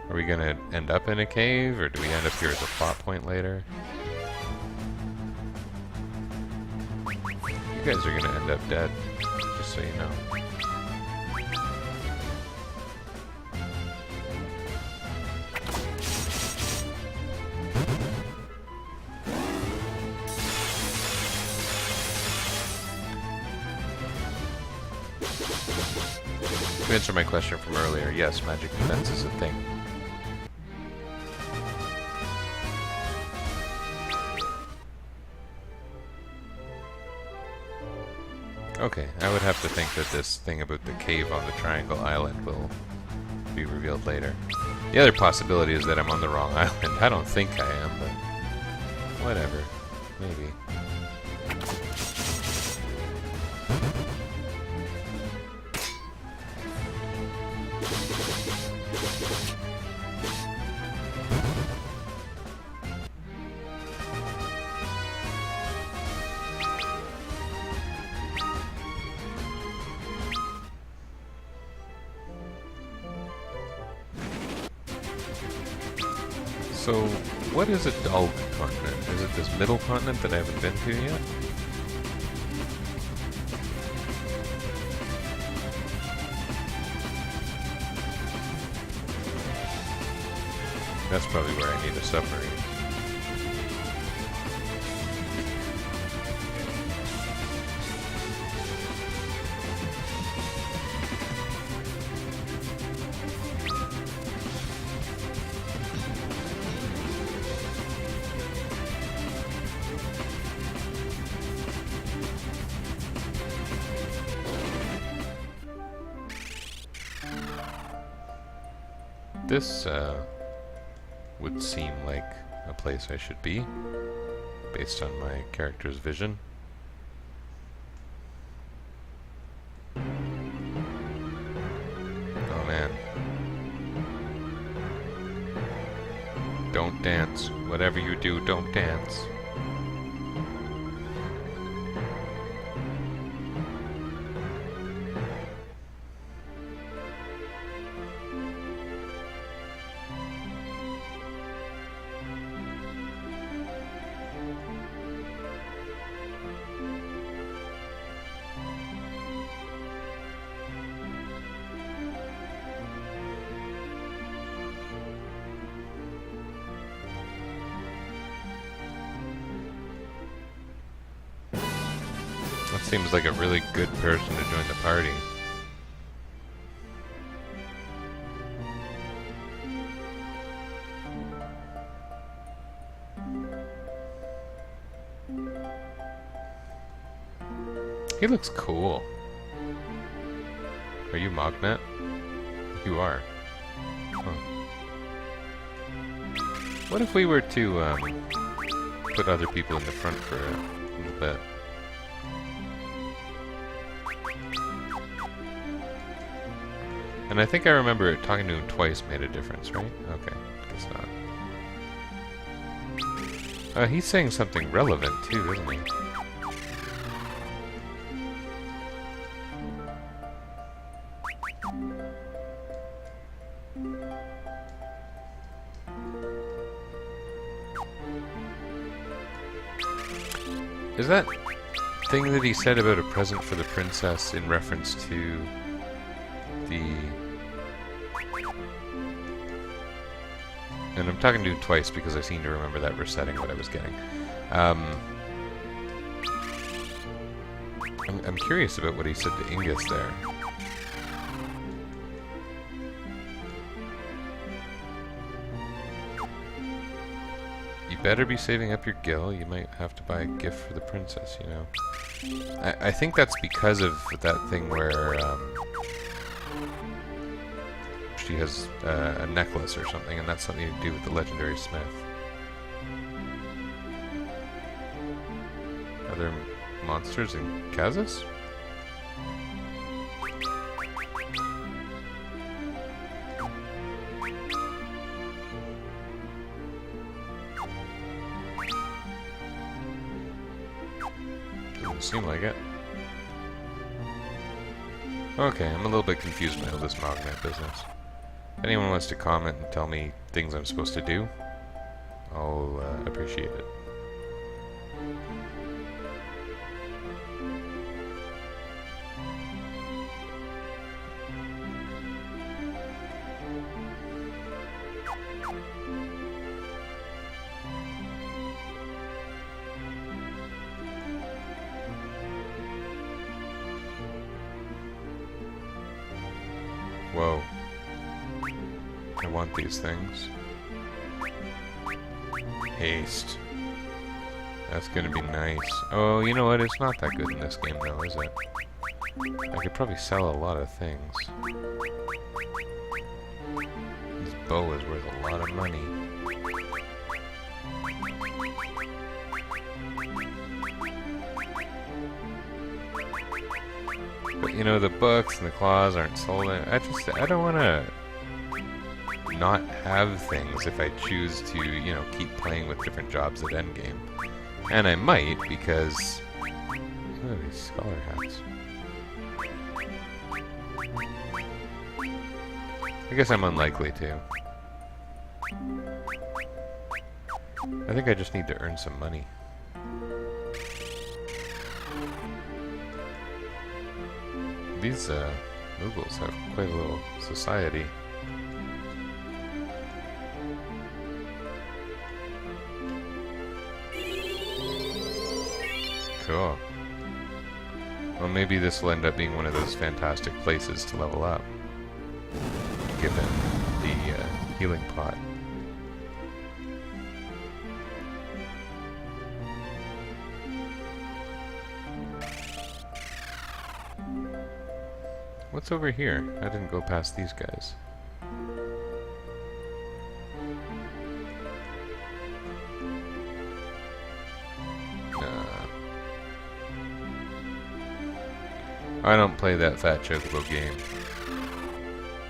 Are we gonna end up in a cave, or do we end up here as a plot point later? You guys are gonna end up dead, just so you know. To answer my question from earlier, yes, magic defense is a thing. Okay, I would have to think that this thing about the cave on the Triangle Island will be revealed later. The other possibility is that I'm on the wrong island. I don't think I am, but whatever. Maybe. So, what is a Dulg continent? Is it this middle continent that I haven't been to yet? That's probably where I need a submarine. This would seem like a place I should be, based on my character's vision. Oh man. Don't dance. Whatever you do, don't dance. That seems like a really good person to join the party. He looks cool. Are you Magnet? You are. Huh. What if we were to put other people in the front for a little bit? And I think I remember talking to him twice made a difference, right? Okay, guess not. He's saying something relevant too, isn't he? Is that thing that he said about a present for the princess in reference to the... And I'm talking to him twice because I seem to remember that resetting what I was getting. I'm curious about what he said to Ingus there. You better be saving up your gil. You might have to buy a gift for the princess, you know. I think that's because of that thing where she has a necklace or something, and that's something to do with the legendary smith. Are there monsters in Kazas? Doesn't seem like it. Okay, I'm a little bit confused by all this Magnet business. If anyone wants to comment and tell me things I'm supposed to do, I'll appreciate it. Whoa. I want these things. Haste. That's gonna be nice. Oh, you know what? It's not that good in this game though, is it? I could probably sell a lot of things. This bow is worth a lot of money. But you know, the books and the claws aren't sold. I don't want to not have things if I choose to, you know, keep playing with different jobs at endgame. And I might, because... Oh, these scholar hats. I guess I'm unlikely to. I think I just need to earn some money. These Mughals have quite a little society. Cool. Well, maybe this will end up being one of those fantastic places to level up, given the healing pot. What's over here? I didn't go past these guys. I don't play that Fat Chocobo game.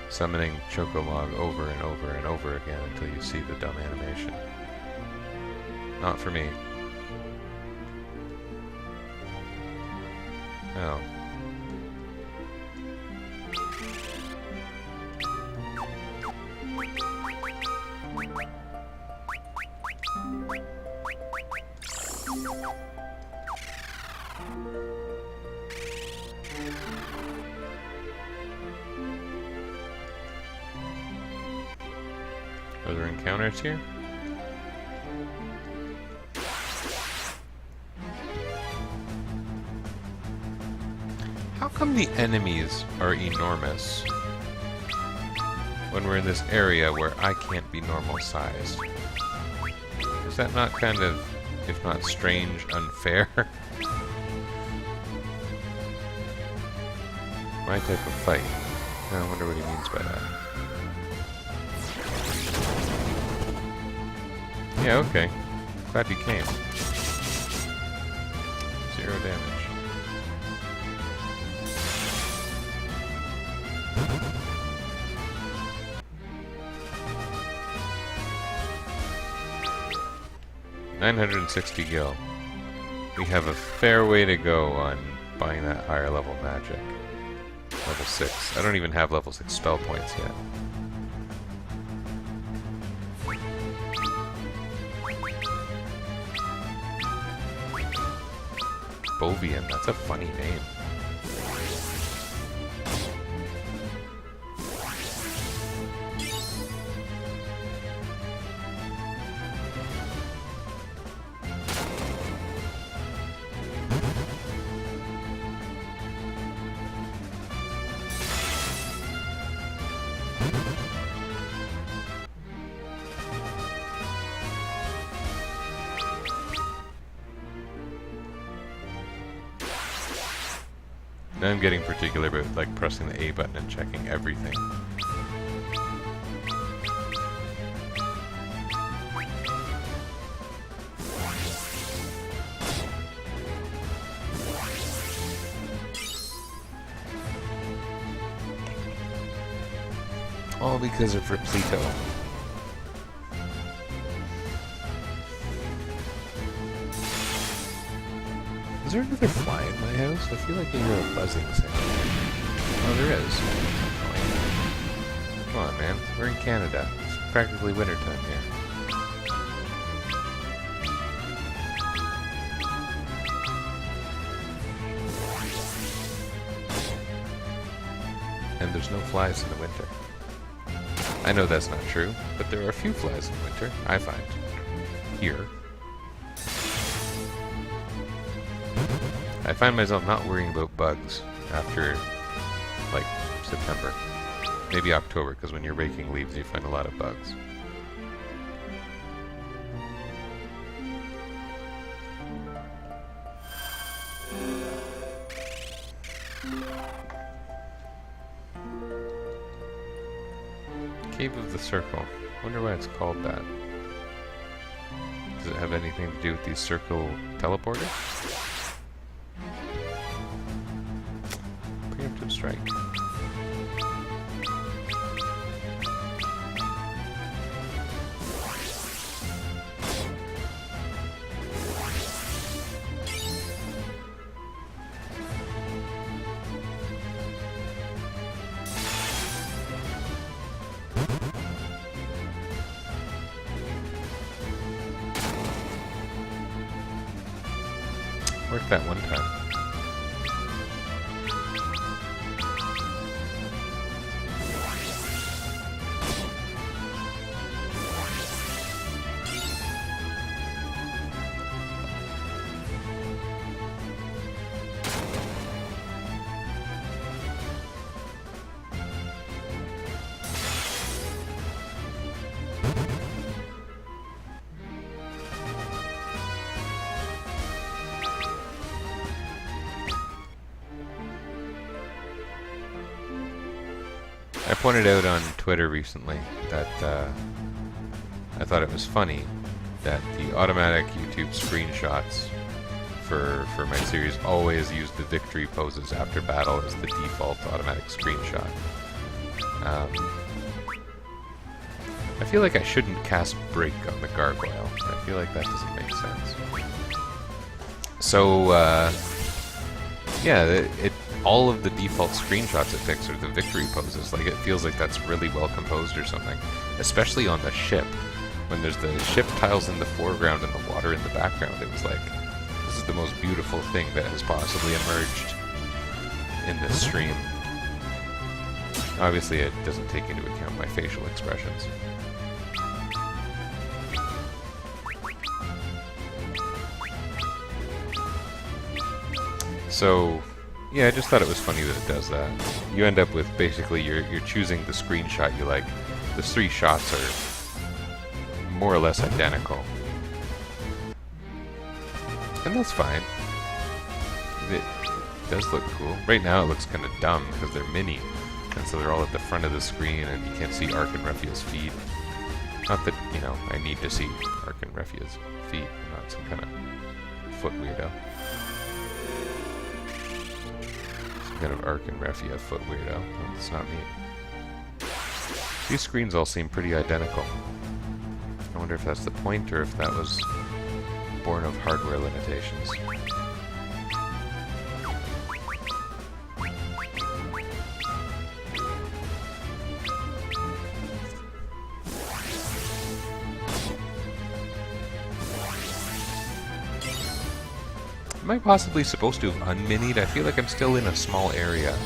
Summoning Chocomog over and over and over again until you see the dumb animation. Not for me. Oh. Are there encounters here? How come the enemies are enormous when we're in this area where I can't be normal sized? Is that not kind of, if not strange, unfair? My type of fight. I wonder what he means by that. Yeah, okay. Glad you came. 0 damage. $960 gil. We have a fair way to go on buying that higher level magic. Level 6. I don't even have level 6 spell points yet. Bovian, that's a funny name. Now I'm getting particular about like pressing the A button and checking everything. All because of Repleto. Is there another fly in my house? I feel like I hear a buzzing sound. Oh, there is. Come on, man. We're in Canada. It's practically wintertime here. And there's no flies in the winter. I know that's not true, but there are a few flies in winter, I find. Here. I find myself not worrying about bugs after, like, September. Maybe October, because when you're raking leaves you find a lot of bugs. Cave of the Circle. Wonder why it's called that. Does it have anything to do with these circle teleporters? Preemptive strike. Worked that one time. I pointed out on Twitter recently that I thought it was funny that the automatic YouTube screenshots for my series always use the victory poses after battle as the default automatic screenshot. I feel like I shouldn't cast Break on the Gargoyle. I feel like that doesn't make sense. So, yeah, all of the default screenshots it picks are the victory poses. Like, it feels like that's really well composed or something. Especially on the ship. When there's the ship tiles in the foreground and the water in the background, it was like, this is the most beautiful thing that has possibly emerged in this stream. Obviously, it doesn't take into account my facial expressions. So, yeah, I just thought it was funny that it does that. You end up with basically you're choosing the screenshot you like. The 3 shots are more or less identical. And that's fine. It does look cool. Right now it looks kind of dumb because they're mini. And so they're all at the front of the screen and you can't see Ark and Refia's feet. Not that, you know, I need to see Ark and Refia's feet. I'm not some kind of foot weirdo. Kind of Ark and Refia foot weirdo. That's not me. These screens all seem pretty identical. I wonder if that's the point or if that was born of hardware limitations. Am I possibly supposed to have unminied? I feel like I'm still in a small area.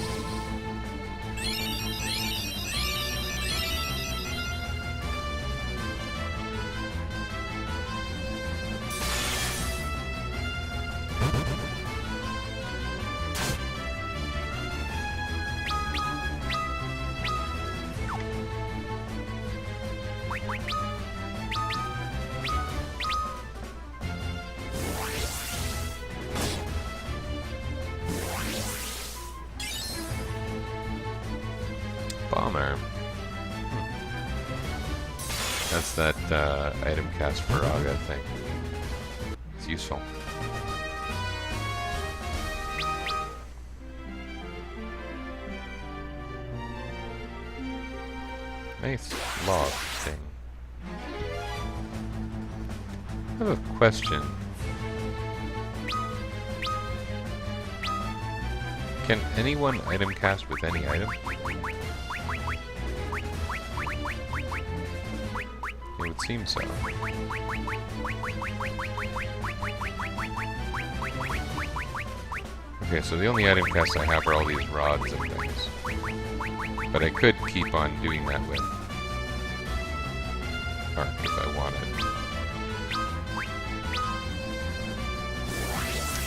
Bomber. That's that item cast Faraga thing. It's useful. Nice log thing. I have a question. Can anyone item cast with any item? It would seem so. Okay, so the only item casts I have are all these rods and things. But I could keep on doing that with Ark if I wanted.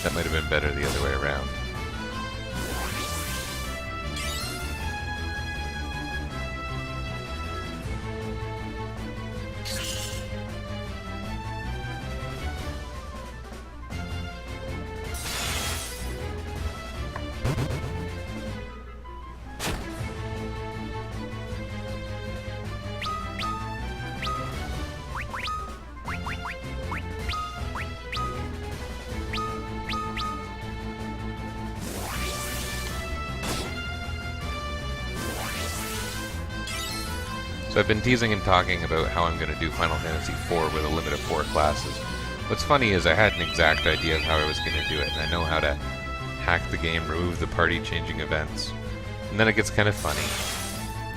That might have been better the other way around. So I've been teasing and talking about how I'm going to do Final Fantasy IV with a limit of 4 classes. What's funny is I had an exact idea of how I was going to do it, and I know how to hack the game, remove the party-changing events. And then it gets kind of funny.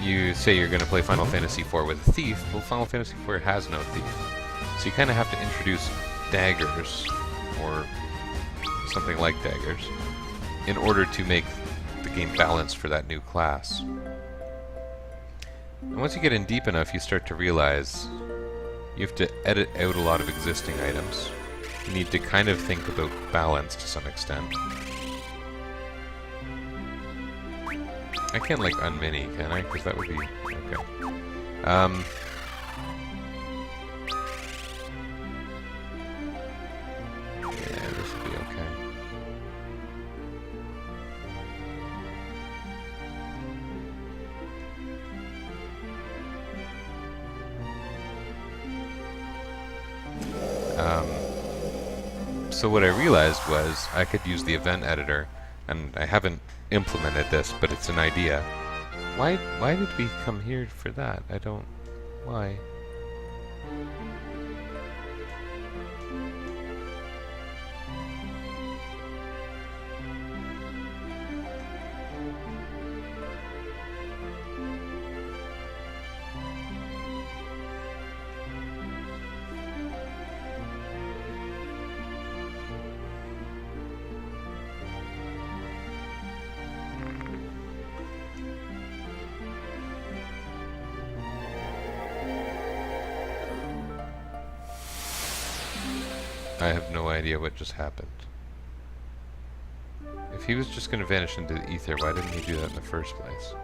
You say you're going to play Final Fantasy IV with a thief, well, Final Fantasy IV has no thief. So you kind of have to introduce daggers, or something like daggers, in order to make the game balanced for that new class. And once you get in deep enough, you start to realize you have to edit out a lot of existing items. You need to kind of think about balance to some extent. I can't, like, unmini, can I? Because that would be... okay. Yeah, this would be okay. So what I realized was I could use the event editor, and I haven't implemented this, but it's an idea. Why did we come here for that? I don't... why? I have no idea what just happened. If he was just going to vanish into the ether, why didn't he do that in the first place?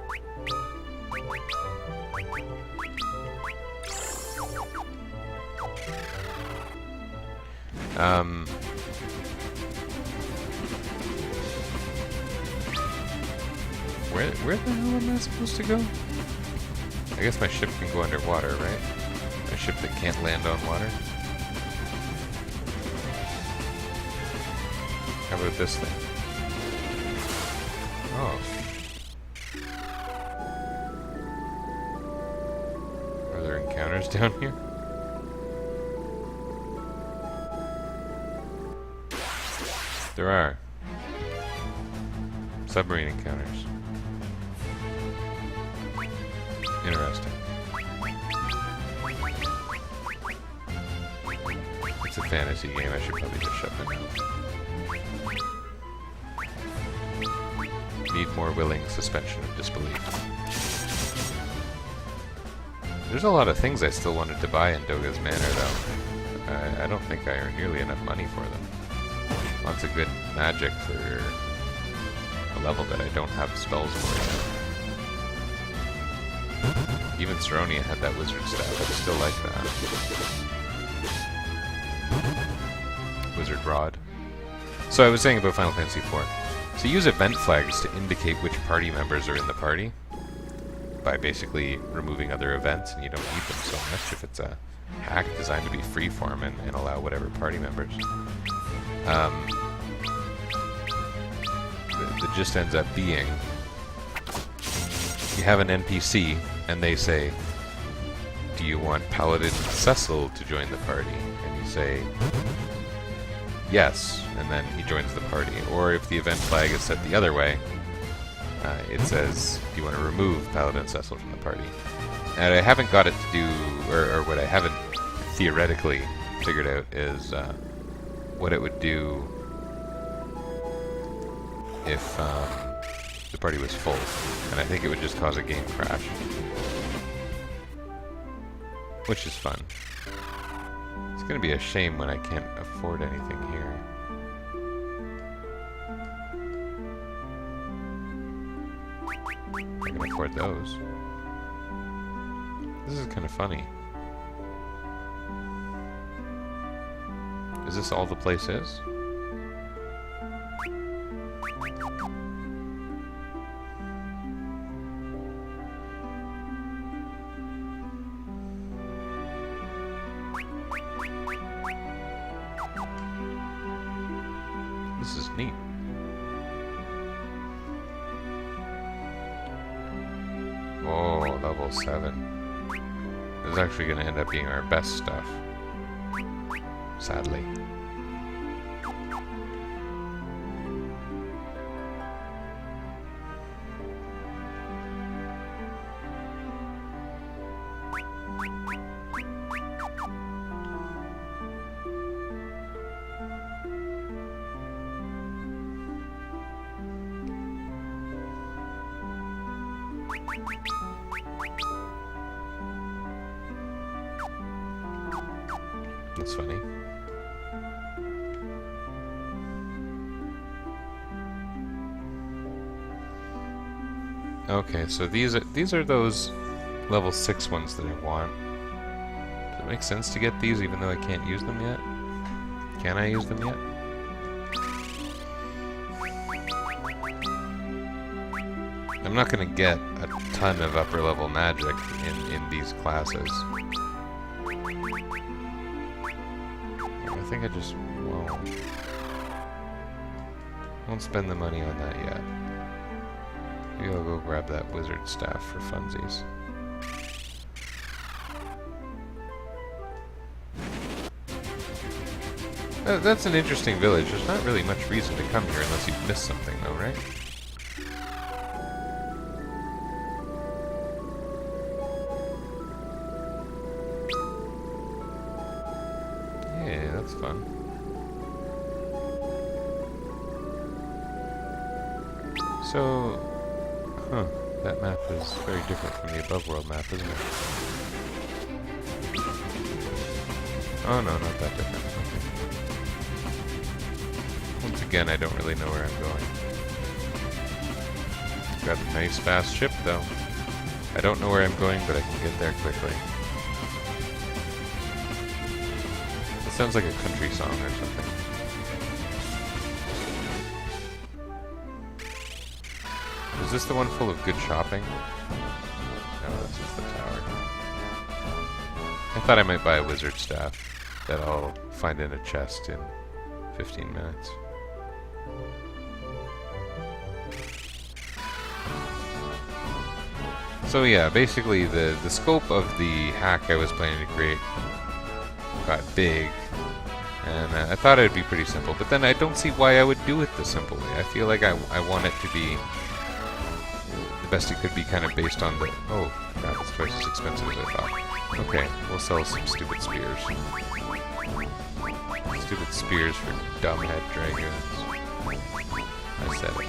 Where the hell am I supposed to go? I guess my ship can go underwater, right? A ship that can't land on water? How about this thing? Oh. Are there encounters down here? There are. Submarine encounters. Interesting. It's a fantasy game, I should probably just shut my mouth. Need more willing suspension of disbelief. There's a lot of things I still wanted to buy in Doga's Manor, though. I don't think I earn nearly enough money for them. Lots of good magic for a level that I don't have spells for yet. Even Saronia had that wizard staff. I still like that. Wizard rod. So I was saying about Final Fantasy IV. So use event flags to indicate which party members are in the party by basically removing other events, and you don't need them so much if it's a hack designed to be freeform and allow whatever party members. The gist ends up being you have an NPC and they say, do you want Paladin Cecil to join the party? And you say, yes, and then he joins the party. Or if the event flag is set the other way, it says, do you want to remove Paladin Cecil from the party? And I haven't got it to do, or what I haven't theoretically figured out is what it would do if the party was full. And I think it would just cause a game crash. Which is fun. It's going to be a shame when I can't afford anything here. I can afford those. This is kind of funny. Is this all the place is? This is neat. Oh, level 7. This is actually going to end up being our best stuff. Sadly. That's funny. Okay, so these are those level 6 ones that I want. Does it make sense to get these even though I can't use them yet? Can I use them yet? I'm not going to get a ton of upper level magic in these classes. I think I just won't spend the money on that yet. Maybe I'll go grab that wizard staff for funsies. That's an interesting village. There's not really much reason to come here unless you've missed something though, right? Yeah, that's fun. So, that map is very different from the above world map, isn't it? Oh no, not that different. Okay. Once again, I don't really know where I'm going. Got a nice fast ship though. I don't know where I'm going, but I can get there quickly. It sounds like a country song or something. Is this the one full of good shopping? No, that's just the tower. I thought I might buy a wizard staff that I'll find in a chest in 15 minutes. So yeah, basically the scope of the hack I was planning to create got big, and I thought it would be pretty simple, but then I don't see why I would do it the simple way. I feel like I want it to be the best it could be, kind of based on the... Oh, God, it's twice as expensive as I thought. Okay, we'll sell some stupid spears. Stupid spears for dumbhead dragons. I said it.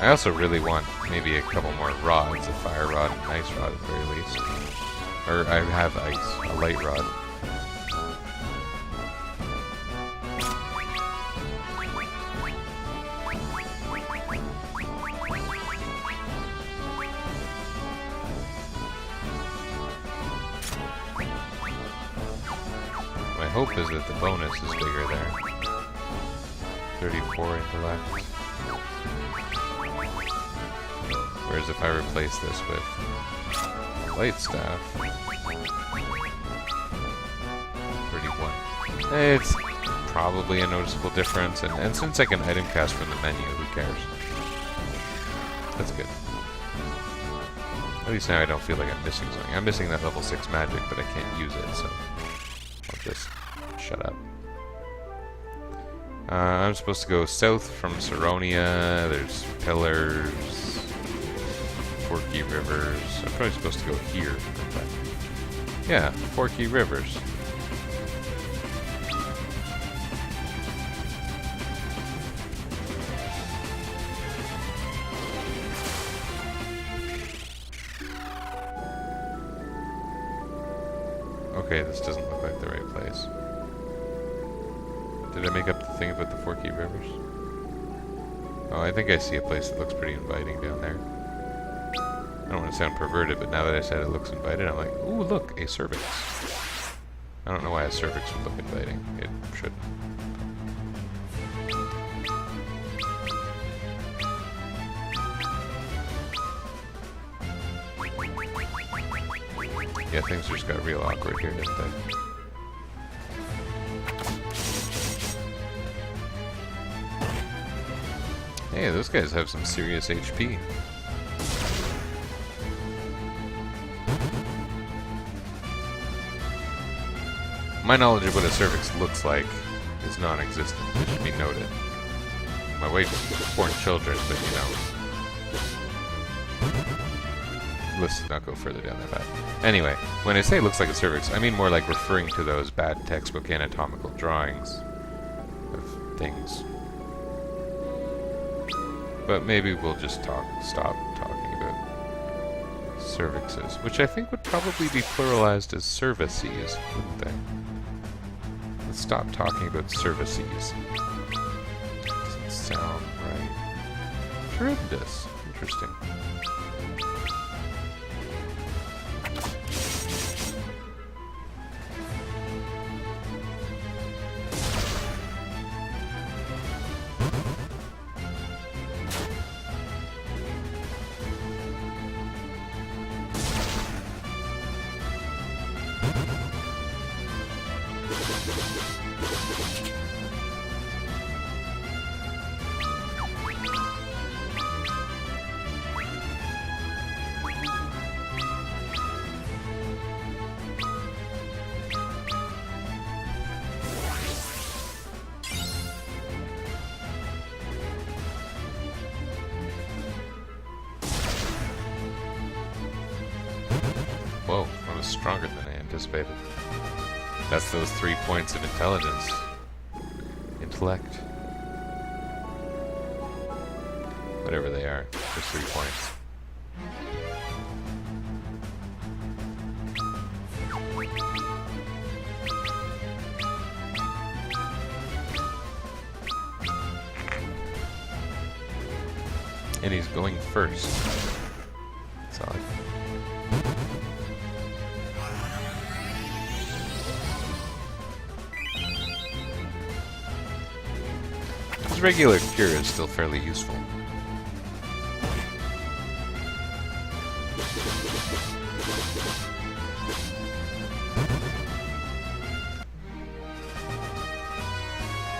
I also really want maybe a couple more rods, a fire rod and an ice rod at the very least. Or I have ice, a light rod. My hope is that the bonus is bigger there. 34 intellect. Whereas if I replace this with a light staff, 31. It's probably a noticeable difference, and since I can item cast from the menu, who cares? That's good. At least now I don't feel like I'm missing something. I'm missing that level 6 magic, but I can't use it, so I'll just shut up. I'm supposed to go south from Saronia. There's pillars. Forky Rivers. I'm probably supposed to go here. Yeah, Forky Rivers. Okay, this doesn't look like the right place. Did I make up the thing about the Forky Rivers? Oh, I think I see a place that looks pretty inviting down there. I don't want to sound perverted, but now that I said it looks inviting, I'm like, ooh, look, a cervix. I don't know why a cervix would look inviting. It shouldn't. Yeah, things just got real awkward here, didn't they? Hey, those guys have some serious HP. My knowledge of what a cervix looks like is non-existent. It should be noted. My wife has 4 children, but you know. Let's not go further down that path. Anyway, when I say it looks like a cervix, I mean more like referring to those bad textbook anatomical drawings things. But maybe we'll just stop talking about cervixes, which I think would probably be pluralized as cervices, wouldn't they? Let's stop talking about cervices. Doesn't sound right. Charybdis. Interesting. Whoa, that was stronger than I anticipated. That's those 3 points of intelligence. Intellect. Whatever they are, just 3 points. And he's going first. That's odd. His regular cure is still fairly useful.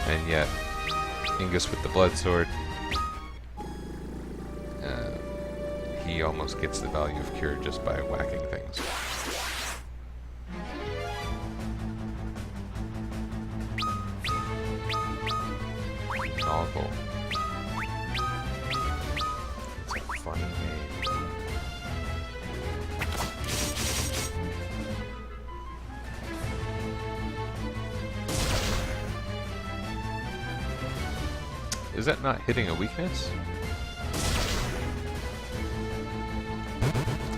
And yet, Ingus with the blood sword, he almost gets the value of cure just by whacking things. Novel. It's a funny name. Is that not hitting a weakness?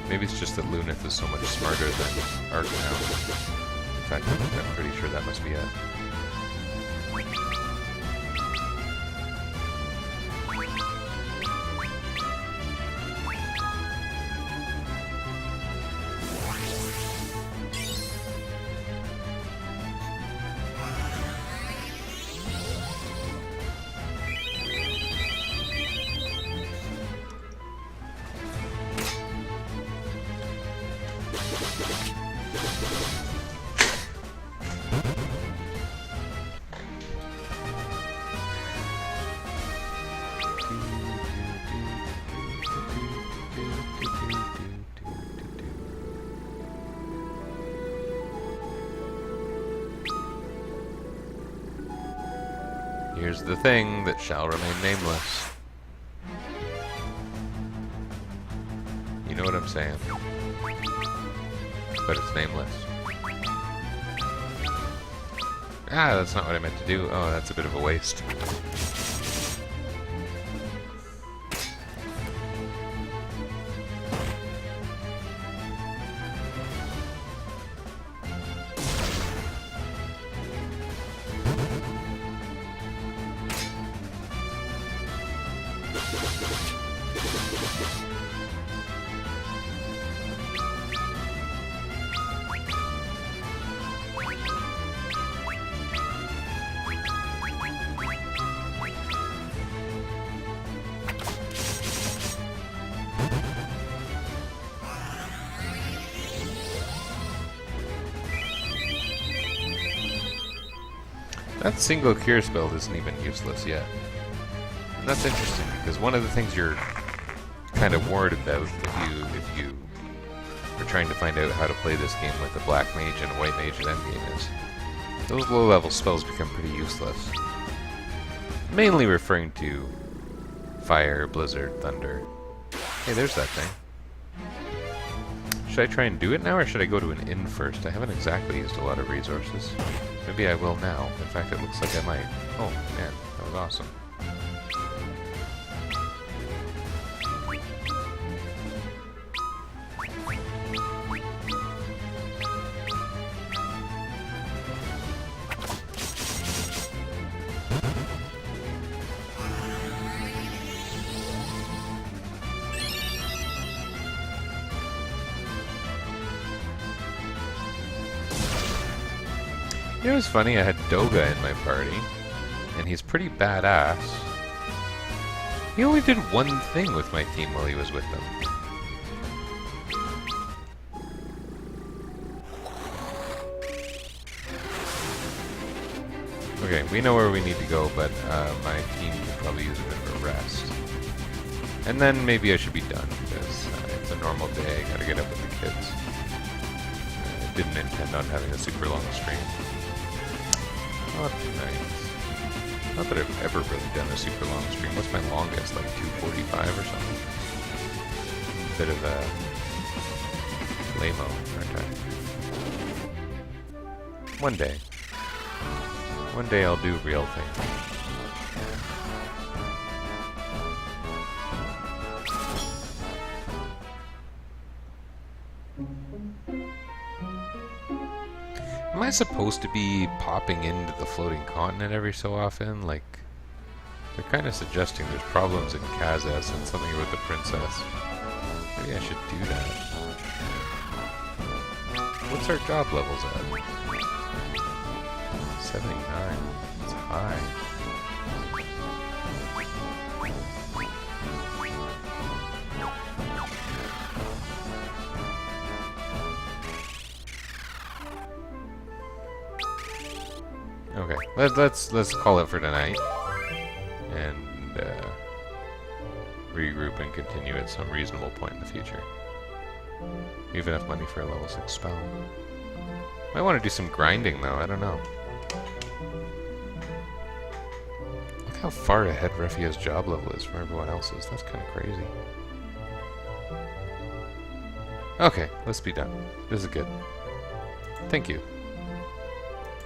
Maybe it's just that Lunith is so much smarter than Arc now. In fact, I'm pretty sure that must be it. Here's the thing that shall remain nameless. You know what I'm saying. But it's nameless. Ah, that's not what I meant to do. Oh, that's a bit of a waste. That single cure spell isn't even useless yet. And that's interesting, because one of the things you're kind of worried about if you are trying to find out how to play this game with a black mage and a white mage at endgame is those low-level spells become pretty useless. Mainly referring to fire, blizzard, thunder. Hey, there's that thing. Should I try and do it now, or should I go to an inn first? I haven't exactly used a lot of resources. Maybe I will now. In fact, it looks like I might. Oh, man, that was awesome. It was funny, I had Doga in my party, and he's pretty badass. He only did one thing with my team while he was with them. Okay, we know where we need to go, but my team could probably use a bit of a rest. And then maybe I should be done, because it's a normal day, I gotta get up with the kids. I didn't intend on having a super long stream. Not nice. Not that I've ever really done a super long stream. What's my longest? Like 2:45 or something? Bit of a lame-o, aren't I? One day. One day I'll do real things. Am I supposed to be popping into the floating continent every so often? Like, they're kind of suggesting there's problems in Kazas and something with the princess. Maybe I should do that. What's our job levels at? 79. That's high. Okay, let's call it for tonight, and regroup and continue at some reasonable point in the future. We have enough money for a level 6 spell. Might want to do some grinding though, I don't know. Look how far ahead Reffia's job level is from everyone else's, that's kind of crazy. Okay, let's be done. This is good. Thank you.